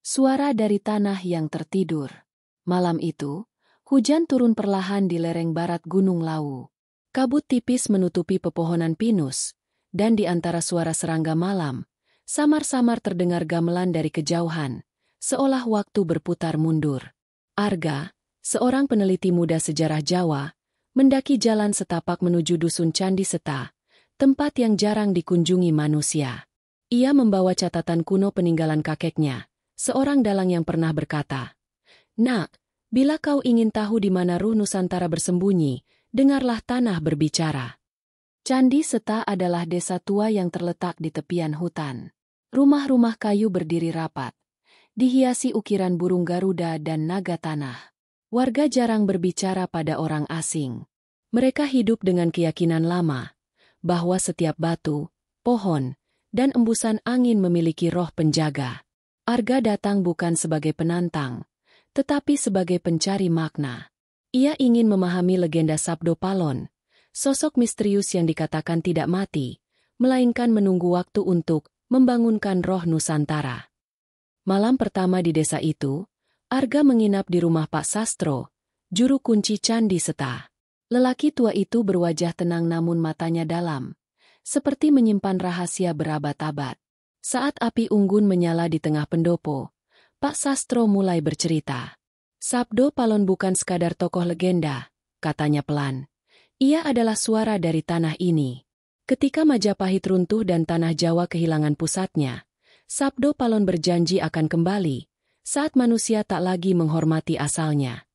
Suara dari tanah yang tertidur. Malam itu, hujan turun perlahan di lereng barat Gunung Lawu. Kabut tipis menutupi pepohonan pinus, dan di antara suara serangga malam, samar-samar terdengar gamelan dari kejauhan, seolah waktu berputar mundur. Arga, seorang peneliti muda sejarah Jawa, mendaki jalan setapak menuju dusun Candi Seta, tempat yang jarang dikunjungi manusia. Ia membawa catatan kuno peninggalan kakeknya, seorang dalang yang pernah berkata, "Nak, bila kau ingin tahu di mana ruh Nusantara bersembunyi, dengarlah tanah berbicara." Candi Seta adalah desa tua yang terletak di tepian hutan. Rumah-rumah kayu berdiri rapat, dihiasi ukiran burung garuda dan naga tanah. Warga jarang berbicara pada orang asing. Mereka hidup dengan keyakinan lama, bahwa setiap batu, pohon, dan embusan angin memiliki roh penjaga. Arga datang bukan sebagai penantang, tetapi sebagai pencari makna. Ia ingin memahami legenda Sabdo Palon, sosok misterius yang dikatakan tidak mati, melainkan menunggu waktu untuk membangunkan roh Nusantara. Malam pertama di desa itu, Arga menginap di rumah Pak Sastro, juru kunci Candi Seta. Lelaki tua itu berwajah tenang namun matanya dalam, seperti menyimpan rahasia berabad-abad. Saat api unggun menyala di tengah pendopo, Pak Sastro mulai bercerita. "Sabdo Palon bukan sekadar tokoh legenda," katanya pelan. "Ia adalah suara dari tanah ini. Ketika Majapahit runtuh dan tanah Jawa kehilangan pusatnya, Sabdo Palon berjanji akan kembali, saat manusia tak lagi menghormati asalnya."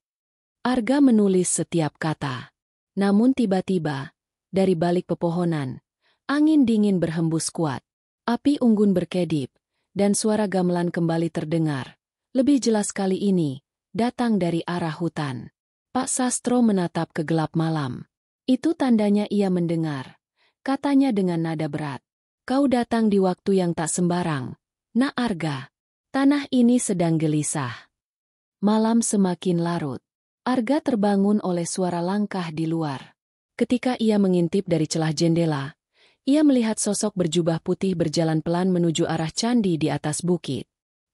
Arga menulis setiap kata. Namun tiba-tiba, dari balik pepohonan, angin dingin berhembus kuat. Api unggun berkedip, dan suara gamelan kembali terdengar. Lebih jelas kali ini, datang dari arah hutan. Pak Sastro menatap ke gelap malam. "Itu tandanya ia mendengar," katanya dengan nada berat. "Kau datang di waktu yang tak sembarang, Nak Arga. Tanah ini sedang gelisah." Malam semakin larut. Arga terbangun oleh suara langkah di luar. Ketika ia mengintip dari celah jendela, ia melihat sosok berjubah putih berjalan pelan menuju arah candi di atas bukit.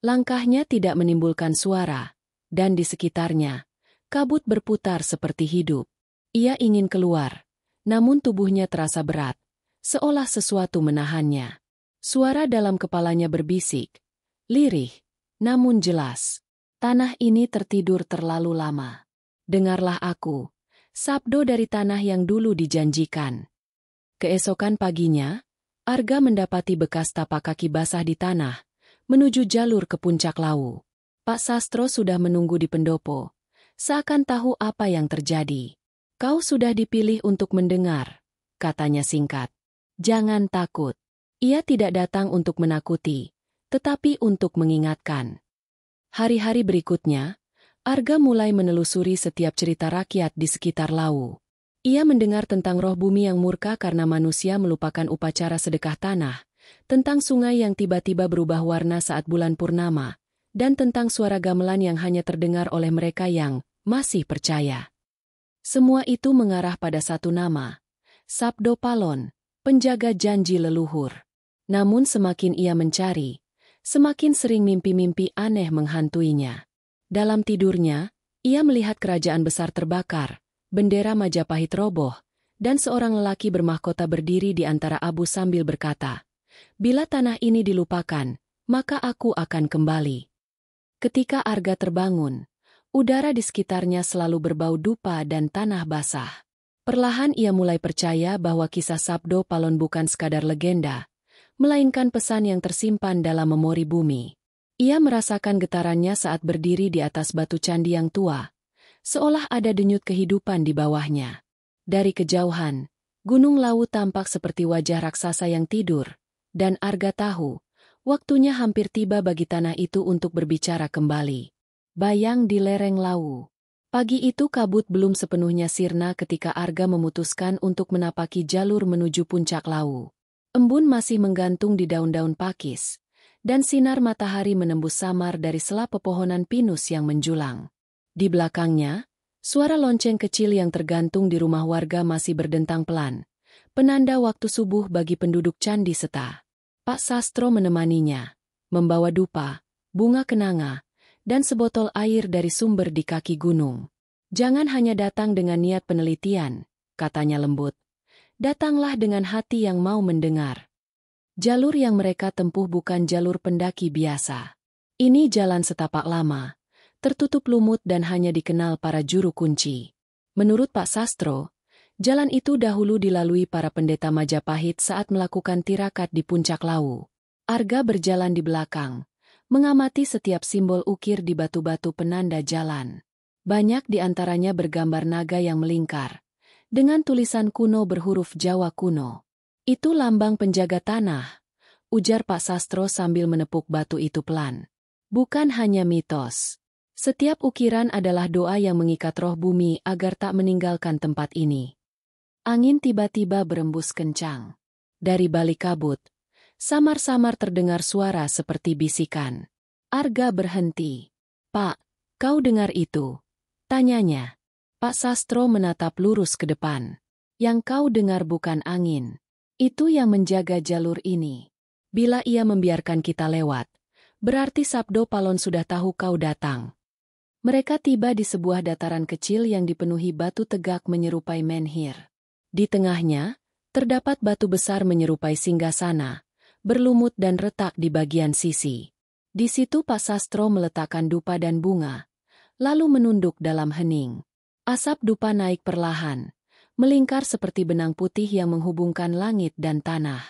Langkahnya tidak menimbulkan suara, dan di sekitarnya, kabut berputar seperti hidup. Ia ingin keluar, namun tubuhnya terasa berat, seolah sesuatu menahannya. Suara dalam kepalanya berbisik, lirih, namun jelas. "Tanah ini tertidur terlalu lama. Dengarlah aku, sabdo dari tanah yang dulu dijanjikan." Keesokan paginya, Arga mendapati bekas tapak kaki basah di tanah, menuju jalur ke puncak Lawu. Pak Sastro sudah menunggu di pendopo, seakan tahu apa yang terjadi. "Kau sudah dipilih untuk mendengar," katanya singkat. "Jangan takut." Ia tidak datang untuk menakuti, tetapi untuk mengingatkan. Hari-hari berikutnya, Arga mulai menelusuri setiap cerita rakyat di sekitar Lawu. Ia mendengar tentang roh bumi yang murka karena manusia melupakan upacara sedekah tanah, tentang sungai yang tiba-tiba berubah warna saat bulan purnama, dan tentang suara gamelan yang hanya terdengar oleh mereka yang masih percaya. Semua itu mengarah pada satu nama, Sabdo Palon, penjaga janji leluhur. Namun semakin ia mencari, semakin sering mimpi-mimpi aneh menghantuinya. Dalam tidurnya, ia melihat kerajaan besar terbakar, bendera Majapahit roboh, dan seorang lelaki bermahkota berdiri di antara abu sambil berkata, "Bila tanah ini dilupakan, maka aku akan kembali." Ketika Arga terbangun, udara di sekitarnya selalu berbau dupa dan tanah basah. Perlahan ia mulai percaya bahwa kisah Sabdo Palon bukan sekadar legenda, melainkan pesan yang tersimpan dalam memori bumi. Ia merasakan getarannya saat berdiri di atas batu candi yang tua, seolah ada denyut kehidupan di bawahnya. Dari kejauhan, Gunung Lawu tampak seperti wajah raksasa yang tidur, dan Arga tahu, waktunya hampir tiba bagi tanah itu untuk berbicara kembali. Bayang di lereng Lawu. Pagi itu kabut belum sepenuhnya sirna ketika Arga memutuskan untuk menapaki jalur menuju puncak Lawu. Embun masih menggantung di daun-daun pakis, dan sinar matahari menembus samar dari sela pepohonan pinus yang menjulang. Di belakangnya, suara lonceng kecil yang tergantung di rumah warga masih berdentang pelan, penanda waktu subuh bagi penduduk Candi Seta. Pak Sastro menemaninya, membawa dupa, bunga kenanga, dan sebotol air dari sumber di kaki gunung. Jangan hanya datang dengan niat penelitian, katanya lembut. Datanglah dengan hati yang mau mendengar. Jalur yang mereka tempuh bukan jalur pendaki biasa. Ini jalan setapak lama, tertutup lumut dan hanya dikenal para juru kunci. Menurut Pak Sastro, jalan itu dahulu dilalui para pendeta Majapahit saat melakukan tirakat di puncak Lawu. Arga berjalan di belakang, mengamati setiap simbol ukir di batu-batu penanda jalan. Banyak di antaranya bergambar naga yang melingkar, dengan tulisan kuno berhuruf Jawa kuno. Itu lambang penjaga tanah, ujar Pak Sastro sambil menepuk batu itu pelan. Bukan hanya mitos. Setiap ukiran adalah doa yang mengikat roh bumi agar tak meninggalkan tempat ini. Angin tiba-tiba berembus kencang. Dari balik kabut, samar-samar terdengar suara seperti bisikan. Arga berhenti. "Pak, kau dengar itu?" tanyanya. Pak Sastro menatap lurus ke depan. "Yang kau dengar bukan angin. Itu yang menjaga jalur ini. Bila ia membiarkan kita lewat, berarti Sabdo Palon sudah tahu kau datang." Mereka tiba di sebuah dataran kecil yang dipenuhi batu tegak menyerupai menhir. Di tengahnya, terdapat batu besar menyerupai singgasana, berlumut dan retak di bagian sisi. Di situ Pak Sastro meletakkan dupa dan bunga, lalu menunduk dalam hening. Asap dupa naik perlahan, melingkar seperti benang putih yang menghubungkan langit dan tanah.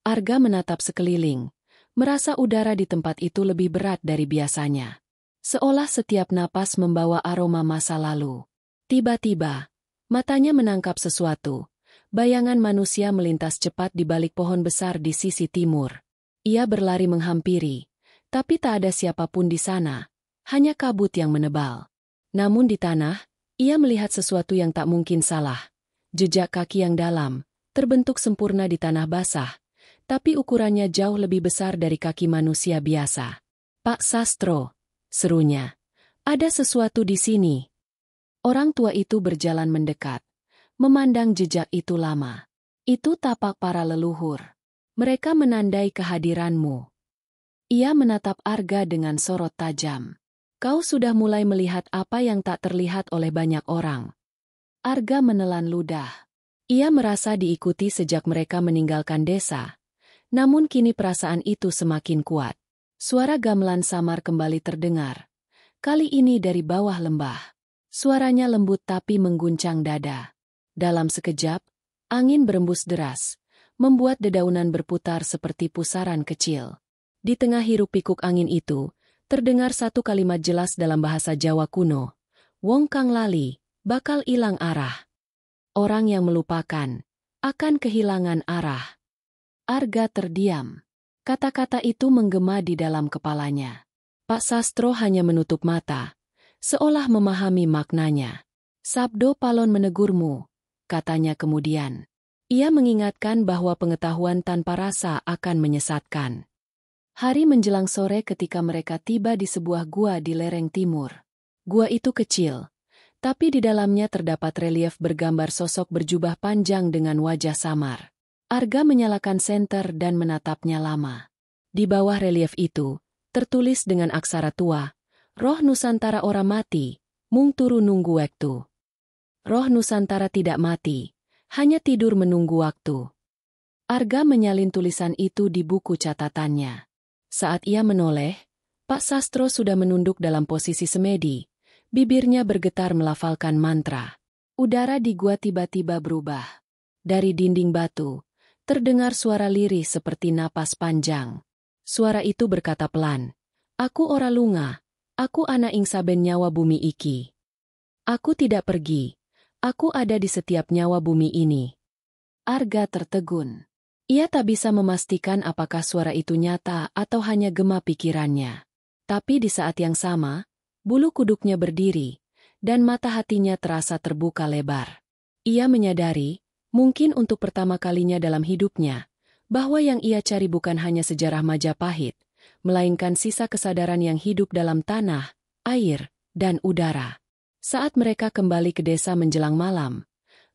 Arga menatap sekeliling, merasa udara di tempat itu lebih berat dari biasanya. Seolah setiap napas membawa aroma masa lalu. Tiba-tiba, matanya menangkap sesuatu. Bayangan manusia melintas cepat di balik pohon besar di sisi timur. Ia berlari menghampiri, tapi tak ada siapapun di sana, hanya kabut yang menebal. Namun di tanah, ia melihat sesuatu yang tak mungkin salah. Jejak kaki yang dalam, terbentuk sempurna di tanah basah, tapi ukurannya jauh lebih besar dari kaki manusia biasa. "Pak Sastro," serunya, "ada sesuatu di sini." Orang tua itu berjalan mendekat, memandang jejak itu lama. "Itu tapak para leluhur. Mereka menandai kehadiranmu." Ia menatap Arga dengan sorot tajam. "Kau sudah mulai melihat apa yang tak terlihat oleh banyak orang." Arga menelan ludah. Ia merasa diikuti sejak mereka meninggalkan desa. Namun kini perasaan itu semakin kuat. Suara gamelan samar kembali terdengar. Kali ini dari bawah lembah. Suaranya lembut tapi mengguncang dada. Dalam sekejap, angin berembus deras, membuat dedaunan berputar seperti pusaran kecil. Di tengah hiruk-pikuk angin itu, terdengar satu kalimat jelas dalam bahasa Jawa kuno. "Wong kang lali, bakal ilang arah." Orang yang melupakan, akan kehilangan arah. Arga terdiam. Kata-kata itu menggema di dalam kepalanya. Pak Sastro hanya menutup mata, seolah memahami maknanya. "Sabdo Palon menegurmu," katanya kemudian. Ia mengingatkan bahwa pengetahuan tanpa rasa akan menyesatkan. Hari menjelang sore ketika mereka tiba di sebuah gua di lereng timur. Gua itu kecil, tapi di dalamnya terdapat relief bergambar sosok berjubah panjang dengan wajah samar. Arga menyalakan senter dan menatapnya lama. Di bawah relief itu, tertulis dengan aksara tua, "Roh Nusantara ora mati, mung turu nunggu waktu." Roh Nusantara tidak mati, hanya tidur menunggu waktu. Arga menyalin tulisan itu di buku catatannya. Saat ia menoleh, Pak Sastro sudah menunduk dalam posisi semedi, bibirnya bergetar melafalkan mantra. Udara di gua tiba-tiba berubah. Dari dinding batu, terdengar suara lirih seperti napas panjang. Suara itu berkata pelan, "Aku ora lunga, aku ana ing saben nyawa bumi iki. Aku tidak pergi, aku ada di setiap nyawa bumi ini." Arga tertegun. Ia tak bisa memastikan apakah suara itu nyata atau hanya gema pikirannya. Tapi di saat yang sama, bulu kuduknya berdiri, dan mata hatinya terasa terbuka lebar. Ia menyadari, mungkin untuk pertama kalinya dalam hidupnya, bahwa yang ia cari bukan hanya sejarah Majapahit, melainkan sisa kesadaran yang hidup dalam tanah, air, dan udara. Saat mereka kembali ke desa menjelang malam,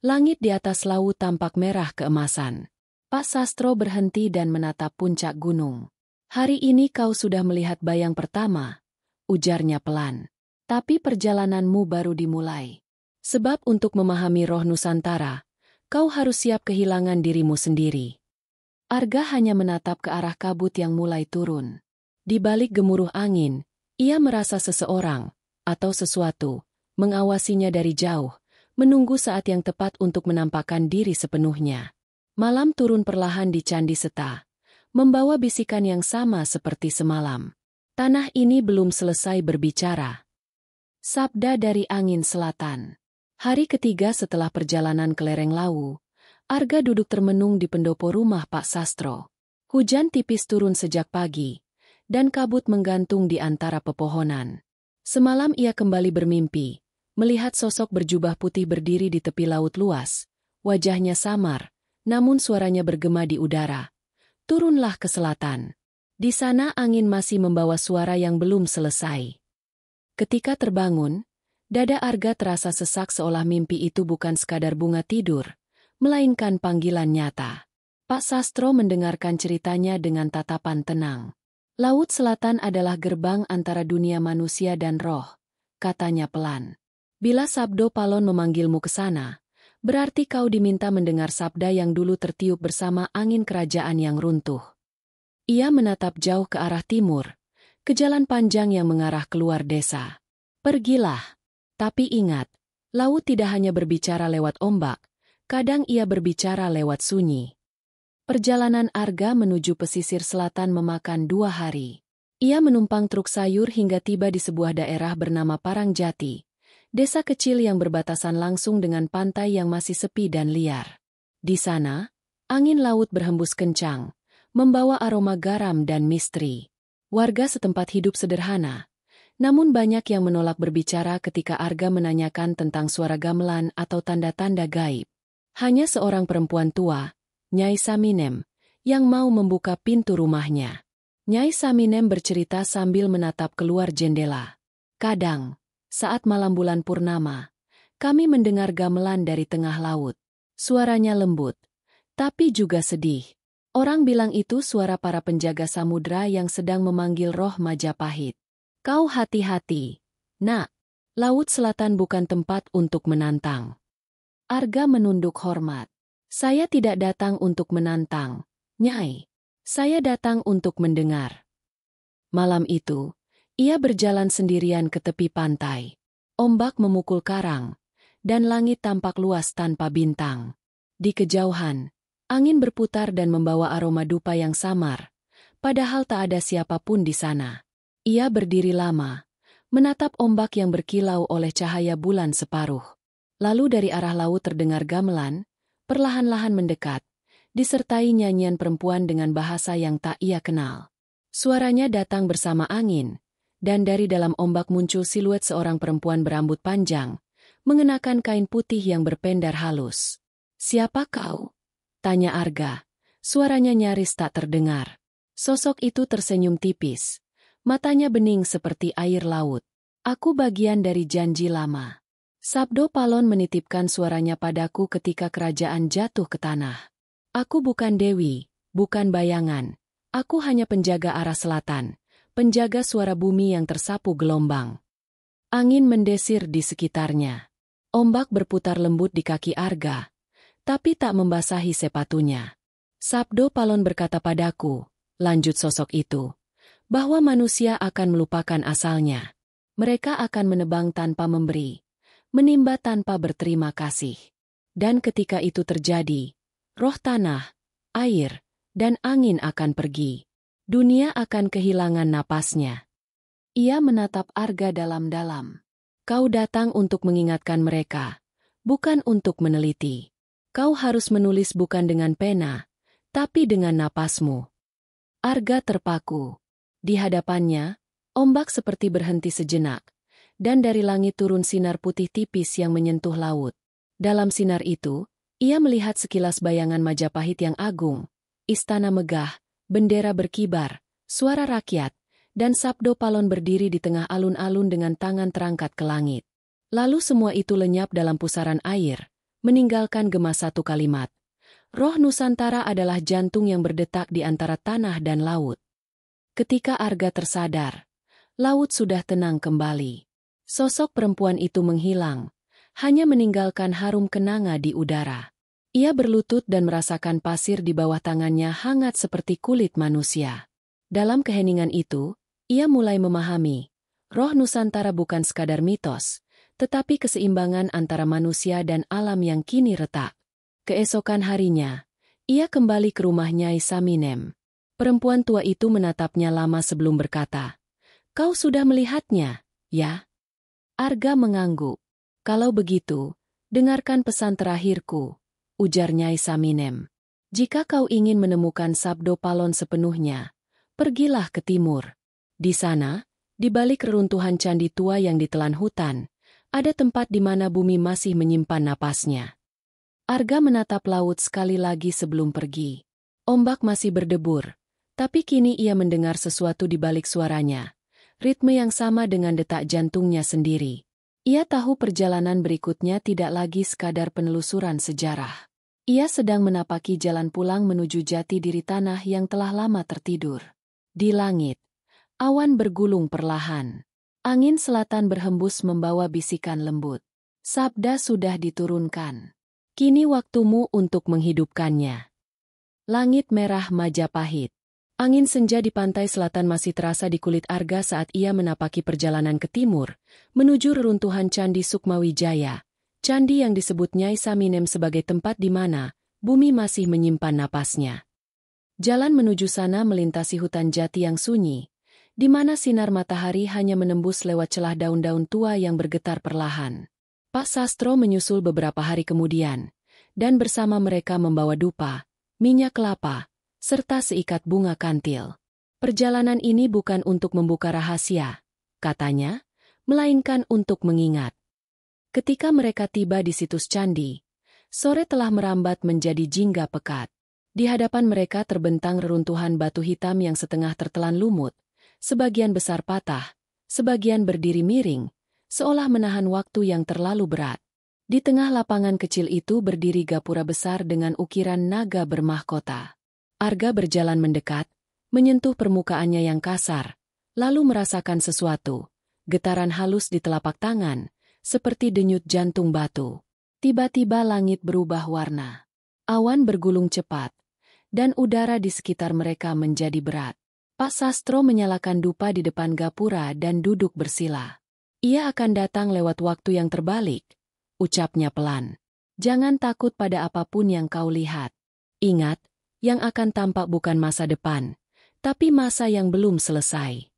langit di atas Lawu tampak merah keemasan. Pak Sastro berhenti dan menatap puncak gunung. Hari ini kau sudah melihat bayang pertama, ujarnya pelan. Tapi perjalananmu baru dimulai. Sebab untuk memahami roh Nusantara, kau harus siap kehilangan dirimu sendiri. Arga hanya menatap ke arah kabut yang mulai turun. Di balik gemuruh angin, ia merasa seseorang, atau sesuatu, mengawasinya dari jauh, menunggu saat yang tepat untuk menampakkan diri sepenuhnya. Malam turun perlahan di Candi Seta, membawa bisikan yang sama seperti semalam. Tanah ini belum selesai berbicara. Sabda dari angin selatan. Hari ketiga setelah perjalanan ke lereng Lawu, Arga duduk termenung di pendopo rumah Pak Sastro. Hujan tipis turun sejak pagi, dan kabut menggantung di antara pepohonan. Semalam ia kembali bermimpi, melihat sosok berjubah putih berdiri di tepi laut luas. Wajahnya samar, namun suaranya bergema di udara. Turunlah ke selatan. Di sana angin masih membawa suara yang belum selesai. Ketika terbangun, dada Arga terasa sesak seolah mimpi itu bukan sekadar bunga tidur, melainkan panggilan nyata. Pak Sastro mendengarkan ceritanya dengan tatapan tenang. Laut selatan adalah gerbang antara dunia manusia dan roh, katanya pelan. Bila Sabdo Palon memanggilmu ke sana, berarti kau diminta mendengar sabda yang dulu tertiup bersama angin kerajaan yang runtuh. Ia menatap jauh ke arah timur, ke jalan panjang yang mengarah keluar desa. Pergilah. Tapi ingat, laut tidak hanya berbicara lewat ombak, kadang ia berbicara lewat sunyi. Perjalanan Arga menuju pesisir selatan memakan 2 hari. Ia menumpang truk sayur hingga tiba di sebuah daerah bernama Parangjati, desa kecil yang berbatasan langsung dengan pantai yang masih sepi dan liar. Di sana, angin laut berhembus kencang, membawa aroma garam dan misteri. Warga setempat hidup sederhana, namun banyak yang menolak berbicara ketika Arga menanyakan tentang suara gamelan atau tanda-tanda gaib. Hanya seorang perempuan tua, Nyai Saminem, yang mau membuka pintu rumahnya. Nyai Saminem bercerita sambil menatap keluar jendela. Kadang, saat malam bulan purnama, kami mendengar gamelan dari tengah laut. Suaranya lembut, tapi juga sedih. Orang bilang itu suara para penjaga samudra yang sedang memanggil roh Majapahit. Kau hati-hati, nak. Laut selatan bukan tempat untuk menantang. Arga menunduk hormat. Saya tidak datang untuk menantang, Nyai. Saya datang untuk mendengar. Malam itu, ia berjalan sendirian ke tepi pantai. Ombak memukul karang, dan langit tampak luas tanpa bintang. Di kejauhan, angin berputar dan membawa aroma dupa yang samar, padahal tak ada siapapun di sana. Ia berdiri lama, menatap ombak yang berkilau oleh cahaya bulan separuh. Lalu dari arah laut terdengar gamelan, perlahan-lahan mendekat, disertai nyanyian perempuan dengan bahasa yang tak ia kenal. Suaranya datang bersama angin, dan dari dalam ombak muncul siluet seorang perempuan berambut panjang, mengenakan kain putih yang berpendar halus. Siapa kau? Tanya Arga. Suaranya nyaris tak terdengar. Sosok itu tersenyum tipis. Matanya bening seperti air laut. Aku bagian dari janji lama. Sabdo Palon menitipkan suaranya padaku ketika kerajaan jatuh ke tanah. Aku bukan dewi, bukan bayangan. Aku hanya penjaga arah selatan, penjaga suara bumi yang tersapu gelombang. Angin mendesir di sekitarnya. Ombak berputar lembut di kaki Arga, tapi tak membasahi sepatunya. Sabdo Palon berkata padaku, lanjut sosok itu, bahwa manusia akan melupakan asalnya. Mereka akan menebang tanpa memberi, menimba tanpa berterima kasih. Dan ketika itu terjadi, roh tanah, air, dan angin akan pergi. Dunia akan kehilangan napasnya. Ia menatap Arga dalam-dalam. Kau datang untuk mengingatkan mereka, bukan untuk meneliti. Kau harus menulis bukan dengan pena, tapi dengan napasmu. Arga terpaku. Di hadapannya, ombak seperti berhenti sejenak, dan dari langit turun sinar putih tipis yang menyentuh laut. Dalam sinar itu, ia melihat sekilas bayangan Majapahit yang agung, istana megah, bendera berkibar, suara rakyat, dan Sabdo Palon berdiri di tengah alun-alun dengan tangan terangkat ke langit. Lalu semua itu lenyap dalam pusaran air, meninggalkan gema satu kalimat. Roh Nusantara adalah jantung yang berdetak di antara tanah dan laut. Ketika Arga tersadar, laut sudah tenang kembali. Sosok perempuan itu menghilang, hanya meninggalkan harum kenanga di udara. Ia berlutut dan merasakan pasir di bawah tangannya hangat seperti kulit manusia. Dalam keheningan itu, ia mulai memahami, roh Nusantara bukan sekadar mitos, tetapi keseimbangan antara manusia dan alam yang kini retak. Keesokan harinya, ia kembali ke rumah Nyai Saminem. Perempuan tua itu menatapnya lama sebelum berkata, "Kau sudah melihatnya, ya?" Arga mengangguk. "Kalau begitu, dengarkan pesan terakhirku," ujar Nyai Saminem. "Jika kau ingin menemukan Sabdo Palon sepenuhnya, pergilah ke timur. Di sana, di balik reruntuhan candi tua yang ditelan hutan, ada tempat di mana bumi masih menyimpan napasnya." Arga menatap laut sekali lagi sebelum pergi. Ombak masih berdebur, tapi kini ia mendengar sesuatu di balik suaranya. Ritme yang sama dengan detak jantungnya sendiri. Ia tahu perjalanan berikutnya tidak lagi sekadar penelusuran sejarah. Ia sedang menapaki jalan pulang menuju jati diri tanah yang telah lama tertidur. Di langit, awan bergulung perlahan. Angin selatan berhembus membawa bisikan lembut. Sabda sudah diturunkan. Kini waktumu untuk menghidupkannya. Langit merah Majapahit. Angin senja di pantai selatan masih terasa di kulit Arga saat ia menapaki perjalanan ke timur, menuju reruntuhan Candi Sukmawijaya, candi yang disebut Nyai Saminem sebagai tempat di mana bumi masih menyimpan napasnya. Jalan menuju sana melintasi hutan jati yang sunyi, di mana sinar matahari hanya menembus lewat celah daun-daun tua yang bergetar perlahan. Pak Sastro menyusul beberapa hari kemudian, dan bersama mereka membawa dupa, minyak kelapa, serta seikat bunga kantil. Perjalanan ini bukan untuk membuka rahasia, katanya, melainkan untuk mengingat. Ketika mereka tiba di situs candi, sore telah merambat menjadi jingga pekat. Di hadapan mereka terbentang reruntuhan batu hitam yang setengah tertelan lumut, sebagian besar patah, sebagian berdiri miring, seolah menahan waktu yang terlalu berat. Di tengah lapangan kecil itu berdiri gapura besar dengan ukiran naga bermahkota. Arga berjalan mendekat, menyentuh permukaannya yang kasar, lalu merasakan sesuatu, getaran halus di telapak tangan, seperti denyut jantung batu. Tiba-tiba langit berubah warna. Awan bergulung cepat, dan udara di sekitar mereka menjadi berat. Pak Sastro menyalakan dupa di depan gapura dan duduk bersila. "Ia akan datang lewat waktu yang terbalik," ucapnya pelan. "Jangan takut pada apapun yang kau lihat. Ingat, yang akan tampak bukan masa depan, tapi masa yang belum selesai."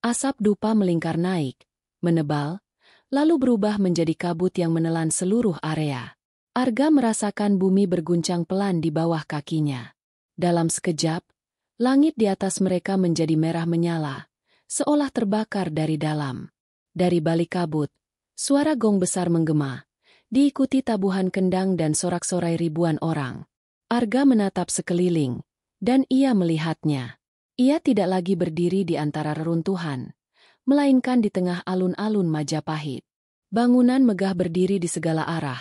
Asap dupa melingkar naik, menebal, lalu berubah menjadi kabut yang menelan seluruh area. Arga merasakan bumi berguncang pelan di bawah kakinya. Dalam sekejap, langit di atas mereka menjadi merah menyala, seolah terbakar dari dalam. Dari balik kabut, suara gong besar menggema, diikuti tabuhan kendang dan sorak-sorai ribuan orang. Arga menatap sekeliling, dan ia melihatnya. Ia tidak lagi berdiri di antara reruntuhan, melainkan di tengah alun-alun Majapahit. Bangunan megah berdiri di segala arah,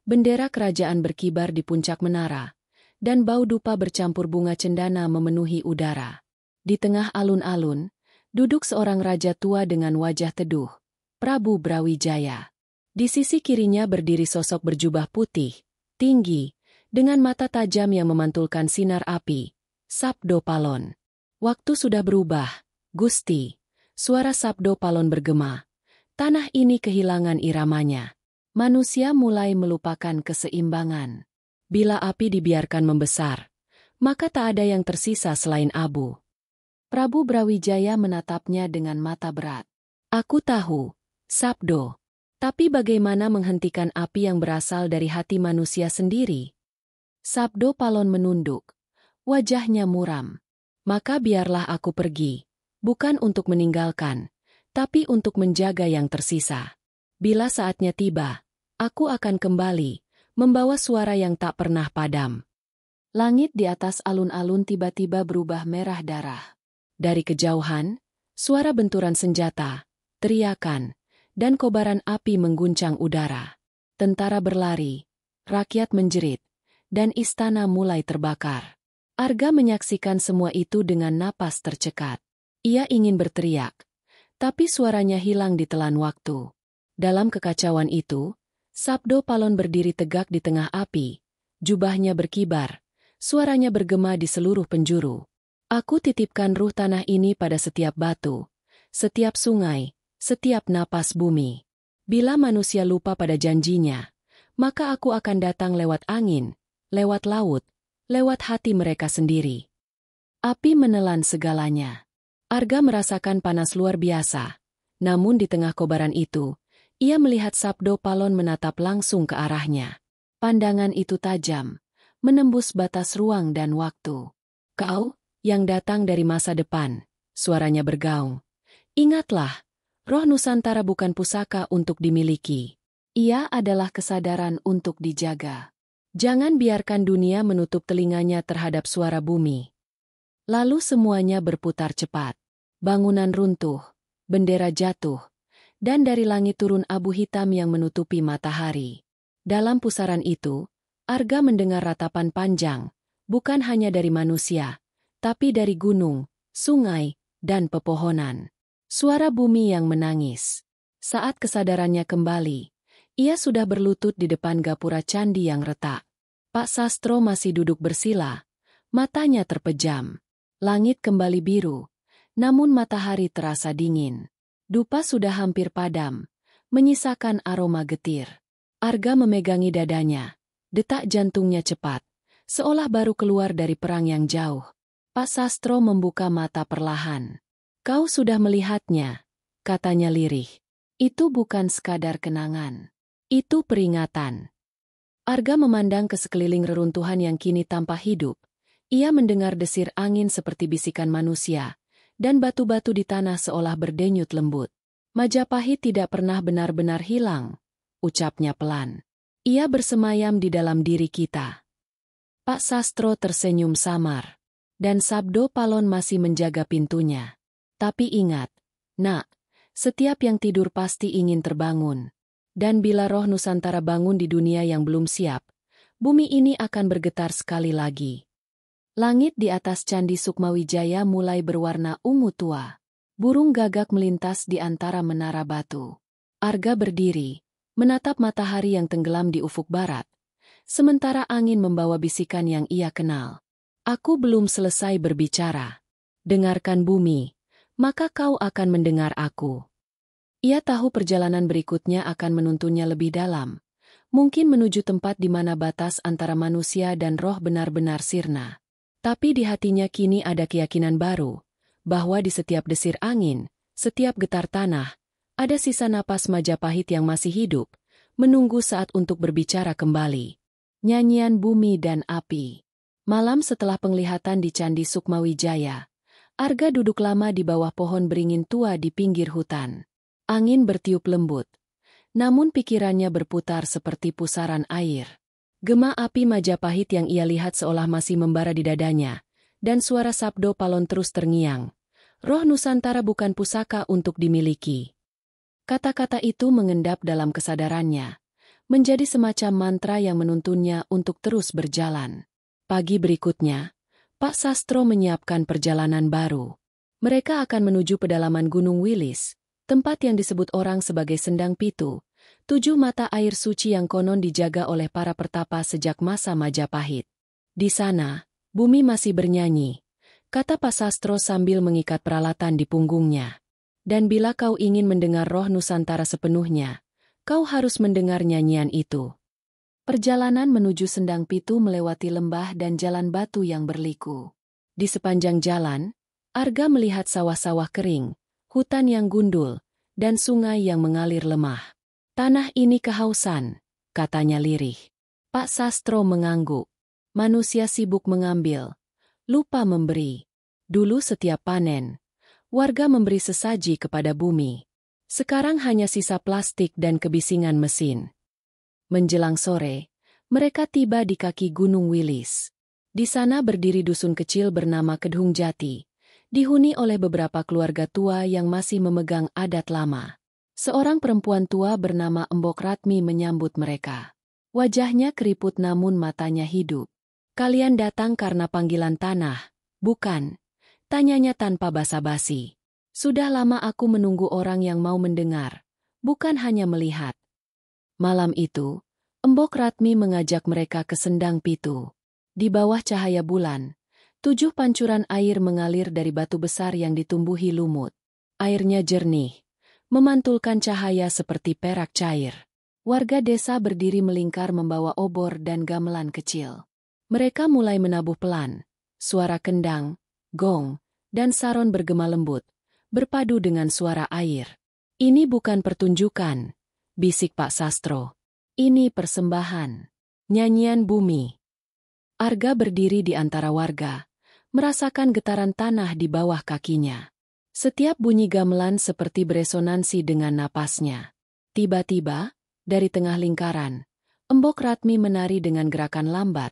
bendera kerajaan berkibar di puncak menara, dan bau dupa bercampur bunga cendana memenuhi udara. Di tengah alun-alun, duduk seorang raja tua dengan wajah teduh, Prabu Brawijaya. Di sisi kirinya berdiri sosok berjubah putih, tinggi, dengan mata tajam yang memantulkan sinar api, Sabdo Palon. "Waktu sudah berubah, Gusti," suara Sabdo Palon bergema. "Tanah ini kehilangan iramanya. Manusia mulai melupakan keseimbangan. Bila api dibiarkan membesar, maka tak ada yang tersisa selain abu." Prabu Brawijaya menatapnya dengan mata berat. "Aku tahu, Sabdo. Tapi bagaimana menghentikan api yang berasal dari hati manusia sendiri?" Sabdo Palon menunduk. Wajahnya muram. "Maka biarlah aku pergi. Bukan untuk meninggalkan, tapi untuk menjaga yang tersisa. Bila saatnya tiba, aku akan kembali, membawa suara yang tak pernah padam." Langit di atas alun-alun tiba-tiba berubah merah darah. Dari kejauhan, suara benturan senjata, teriakan, dan kobaran api mengguncang udara. Tentara berlari, rakyat menjerit, dan istana mulai terbakar. Arga menyaksikan semua itu dengan napas tercekat. Ia ingin berteriak, tapi suaranya hilang ditelan waktu. Dalam kekacauan itu, Sabdo Palon berdiri tegak di tengah api, jubahnya berkibar, suaranya bergema di seluruh penjuru. Aku titipkan ruh tanah ini pada setiap batu, setiap sungai, setiap napas bumi. Bila manusia lupa pada janjinya, maka aku akan datang lewat angin, lewat laut, lewat hati mereka sendiri. Api menelan segalanya. Arga merasakan panas luar biasa. Namun di tengah kobaran itu, ia melihat Sabdo Palon menatap langsung ke arahnya. Pandangan itu tajam, menembus batas ruang dan waktu. Kau, yang datang dari masa depan, suaranya bergaung. Ingatlah, roh Nusantara bukan pusaka untuk dimiliki. Ia adalah kesadaran untuk dijaga. Jangan biarkan dunia menutup telinganya terhadap suara bumi. Lalu semuanya berputar cepat. Bangunan runtuh, bendera jatuh, dan dari langit turun abu hitam yang menutupi matahari. Dalam pusaran itu, Arga mendengar ratapan panjang, bukan hanya dari manusia, tapi dari gunung, sungai, dan pepohonan. Suara bumi yang menangis. Saat kesadarannya kembali, ia sudah berlutut di depan gapura candi yang retak. Pak Sastro masih duduk bersila, matanya terpejam. Langit kembali biru, namun matahari terasa dingin. Dupa sudah hampir padam, menyisakan aroma getir. Arga memegangi dadanya, detak jantungnya cepat, seolah baru keluar dari perang yang jauh. Pak Sastro membuka mata perlahan. Kau sudah melihatnya, katanya lirih. Itu bukan sekadar kenangan. Itu peringatan. Arga memandang ke sekeliling reruntuhan yang kini tampak hidup. Ia mendengar desir angin seperti bisikan manusia, dan batu-batu di tanah seolah berdenyut lembut. Majapahit tidak pernah benar-benar hilang, ucapnya pelan. Ia bersemayam di dalam diri kita. Pak Sastro tersenyum samar, dan Sabdo Palon masih menjaga pintunya. Tapi ingat, nak, setiap yang tidur pasti ingin terbangun. Dan bila roh Nusantara bangun di dunia yang belum siap, bumi ini akan bergetar sekali lagi. Langit di atas Candi Sukmawijaya mulai berwarna ungu tua. Burung gagak melintas di antara menara batu. Arga berdiri, menatap matahari yang tenggelam di ufuk barat. Sementara angin membawa bisikan yang ia kenal. Aku belum selesai berbicara. Dengarkan bumi, maka kau akan mendengar aku. Ia tahu perjalanan berikutnya akan menuntunnya lebih dalam. Mungkin menuju tempat di mana batas antara manusia dan roh benar-benar sirna. Tapi di hatinya kini ada keyakinan baru, bahwa di setiap desir angin, setiap getar tanah, ada sisa napas Majapahit yang masih hidup, menunggu saat untuk berbicara kembali. Nyanyian bumi dan api. Malam setelah penglihatan di Candi Sukmawijaya, Arga duduk lama di bawah pohon beringin tua di pinggir hutan. Angin bertiup lembut, namun pikirannya berputar seperti pusaran air. Gema api Majapahit yang ia lihat seolah masih membara di dadanya, dan suara Sabdo Palon terus terngiang. Roh Nusantara bukan pusaka untuk dimiliki. Kata-kata itu mengendap dalam kesadarannya, menjadi semacam mantra yang menuntunnya untuk terus berjalan. Pagi berikutnya, Pak Sastro menyiapkan perjalanan baru. Mereka akan menuju pedalaman Gunung Wilis, tempat yang disebut orang sebagai Sendang Pitu, 7 mata air suci yang konon dijaga oleh para pertapa sejak masa Majapahit. Di sana, bumi masih bernyanyi, kata Pak Sastro sambil mengikat peralatan di punggungnya. Dan bila kau ingin mendengar roh Nusantara sepenuhnya, kau harus mendengar nyanyian itu. Perjalanan menuju Sendang Pitu melewati lembah dan jalan batu yang berliku. Di sepanjang jalan, Arga melihat sawah-sawah kering, hutan yang gundul, dan sungai yang mengalir lemah. Tanah ini kehausan, katanya lirih. Pak Sastro mengangguk. Manusia sibuk mengambil, lupa memberi. Dulu setiap panen, warga memberi sesaji kepada bumi. Sekarang hanya sisa plastik dan kebisingan mesin. Menjelang sore, mereka tiba di kaki Gunung Wilis. Di sana berdiri dusun kecil bernama Kedhung Jati, dihuni oleh beberapa keluarga tua yang masih memegang adat lama. Seorang perempuan tua bernama Embok Ratmi menyambut mereka. Wajahnya keriput namun matanya hidup. Kalian datang karena panggilan tanah, bukan? Tanyanya tanpa basa-basi. Sudah lama aku menunggu orang yang mau mendengar, bukan hanya melihat. Malam itu, Embok Ratmi mengajak mereka ke Sendang Pitu. Di bawah cahaya bulan, 7 pancuran air mengalir dari batu besar yang ditumbuhi lumut. Airnya jernih, memantulkan cahaya seperti perak cair. Warga desa berdiri melingkar membawa obor dan gamelan kecil. Mereka mulai menabuh pelan. Suara kendang, gong, dan saron bergema lembut, berpadu dengan suara air. Ini bukan pertunjukan, bisik Pak Sastro. Ini persembahan. Nyanyian bumi. Arga berdiri di antara warga, merasakan getaran tanah di bawah kakinya. Setiap bunyi gamelan seperti beresonansi dengan napasnya. Tiba-tiba, dari tengah lingkaran, Embok Ratmi menari dengan gerakan lambat,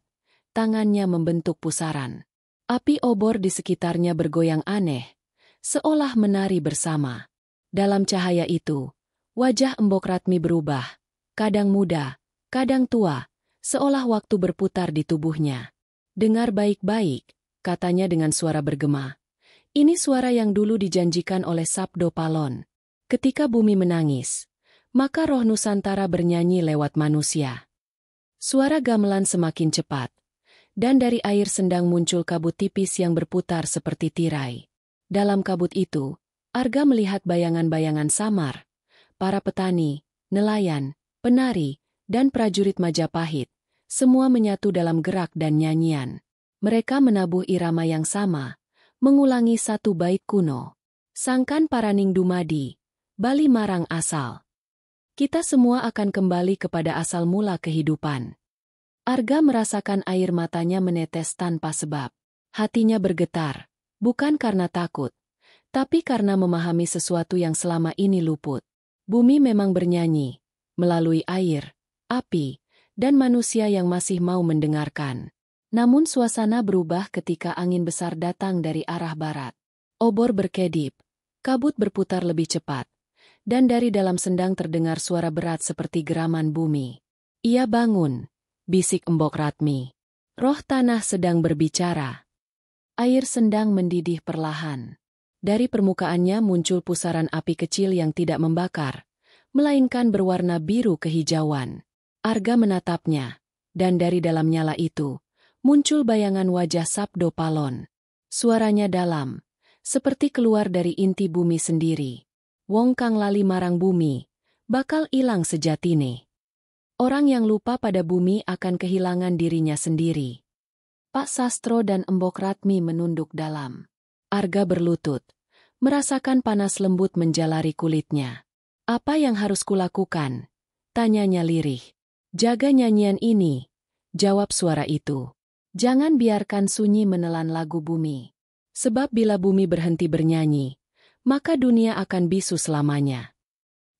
tangannya membentuk pusaran. Api obor di sekitarnya bergoyang aneh, seolah menari bersama. Dalam cahaya itu, wajah Embok Ratmi berubah, kadang muda, kadang tua, seolah waktu berputar di tubuhnya. Dengar baik-baik, katanya dengan suara bergema. Ini suara yang dulu dijanjikan oleh Sabdo Palon. Ketika bumi menangis, maka roh Nusantara bernyanyi lewat manusia. Suara gamelan semakin cepat. Dan dari air sendang muncul kabut tipis yang berputar seperti tirai. Dalam kabut itu, Arga melihat bayangan-bayangan samar. Para petani, nelayan, penari, dan prajurit Majapahit, semua menyatu dalam gerak dan nyanyian. Mereka menabuh irama yang sama, mengulangi satu bait kuno. Sangkan Paraning Dumadi, Bali Marang Asal. Kita semua akan kembali kepada asal mula kehidupan. Arga merasakan air matanya menetes tanpa sebab. Hatinya bergetar, bukan karena takut, tapi karena memahami sesuatu yang selama ini luput. Bumi memang bernyanyi, melalui air, api, dan manusia yang masih mau mendengarkan. Namun suasana berubah ketika angin besar datang dari arah barat. Obor berkedip, kabut berputar lebih cepat, dan dari dalam sendang terdengar suara berat seperti geraman bumi. Ia bangun. Bisik Embok Ratmi. Roh tanah sedang berbicara. Air sendang mendidih perlahan. Dari permukaannya muncul pusaran api kecil yang tidak membakar, melainkan berwarna biru kehijauan. Arga menatapnya, dan dari dalam nyala itu, muncul bayangan wajah Sabdo Palon. Suaranya dalam, seperti keluar dari inti bumi sendiri. Wong kang lali marang bumi, bakal ilang sejatine. Orang yang lupa pada bumi akan kehilangan dirinya sendiri. Pak Sastro dan Embok Ratmi menunduk dalam. Arga berlutut, merasakan panas lembut menjalari kulitnya. Apa yang harus kulakukan? Tanyanya lirih. Jaga nyanyian ini, jawab suara itu. Jangan biarkan sunyi menelan lagu bumi. Sebab bila bumi berhenti bernyanyi, maka dunia akan bisu selamanya.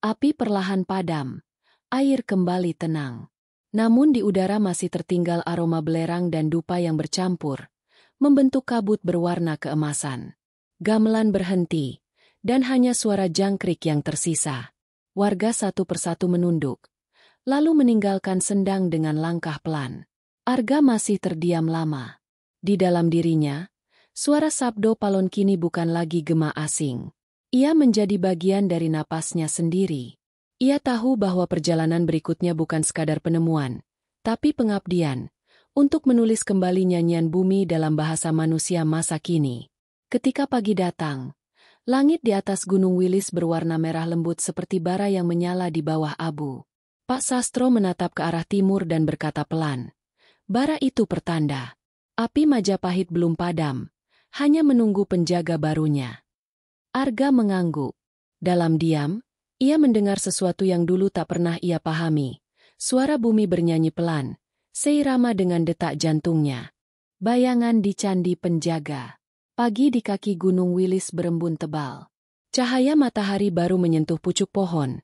Api perlahan padam. Air kembali tenang. Namun di udara masih tertinggal aroma belerang dan dupa yang bercampur, membentuk kabut berwarna keemasan. Gamelan berhenti, dan hanya suara jangkrik yang tersisa. Warga satu persatu menunduk, lalu meninggalkan sendang dengan langkah pelan. Arga masih terdiam lama. Di dalam dirinya, suara Sabdo Palon kini bukan lagi gema asing. Ia menjadi bagian dari napasnya sendiri. Ia tahu bahwa perjalanan berikutnya bukan sekadar penemuan, tapi pengabdian, untuk menulis kembali nyanyian bumi dalam bahasa manusia masa kini. Ketika pagi datang, langit di atas Gunung Wilis berwarna merah lembut seperti bara yang menyala di bawah abu. Pak Sastro menatap ke arah timur dan berkata pelan, "Bara itu pertanda. Api Majapahit belum padam, hanya menunggu penjaga barunya." Arga mengangguk. Dalam diam, ia mendengar sesuatu yang dulu tak pernah ia pahami. Suara bumi bernyanyi pelan, seirama dengan detak jantungnya. Bayangan di candi penjaga. Pagi di kaki Gunung Wilis berembun tebal. Cahaya matahari baru menyentuh pucuk pohon,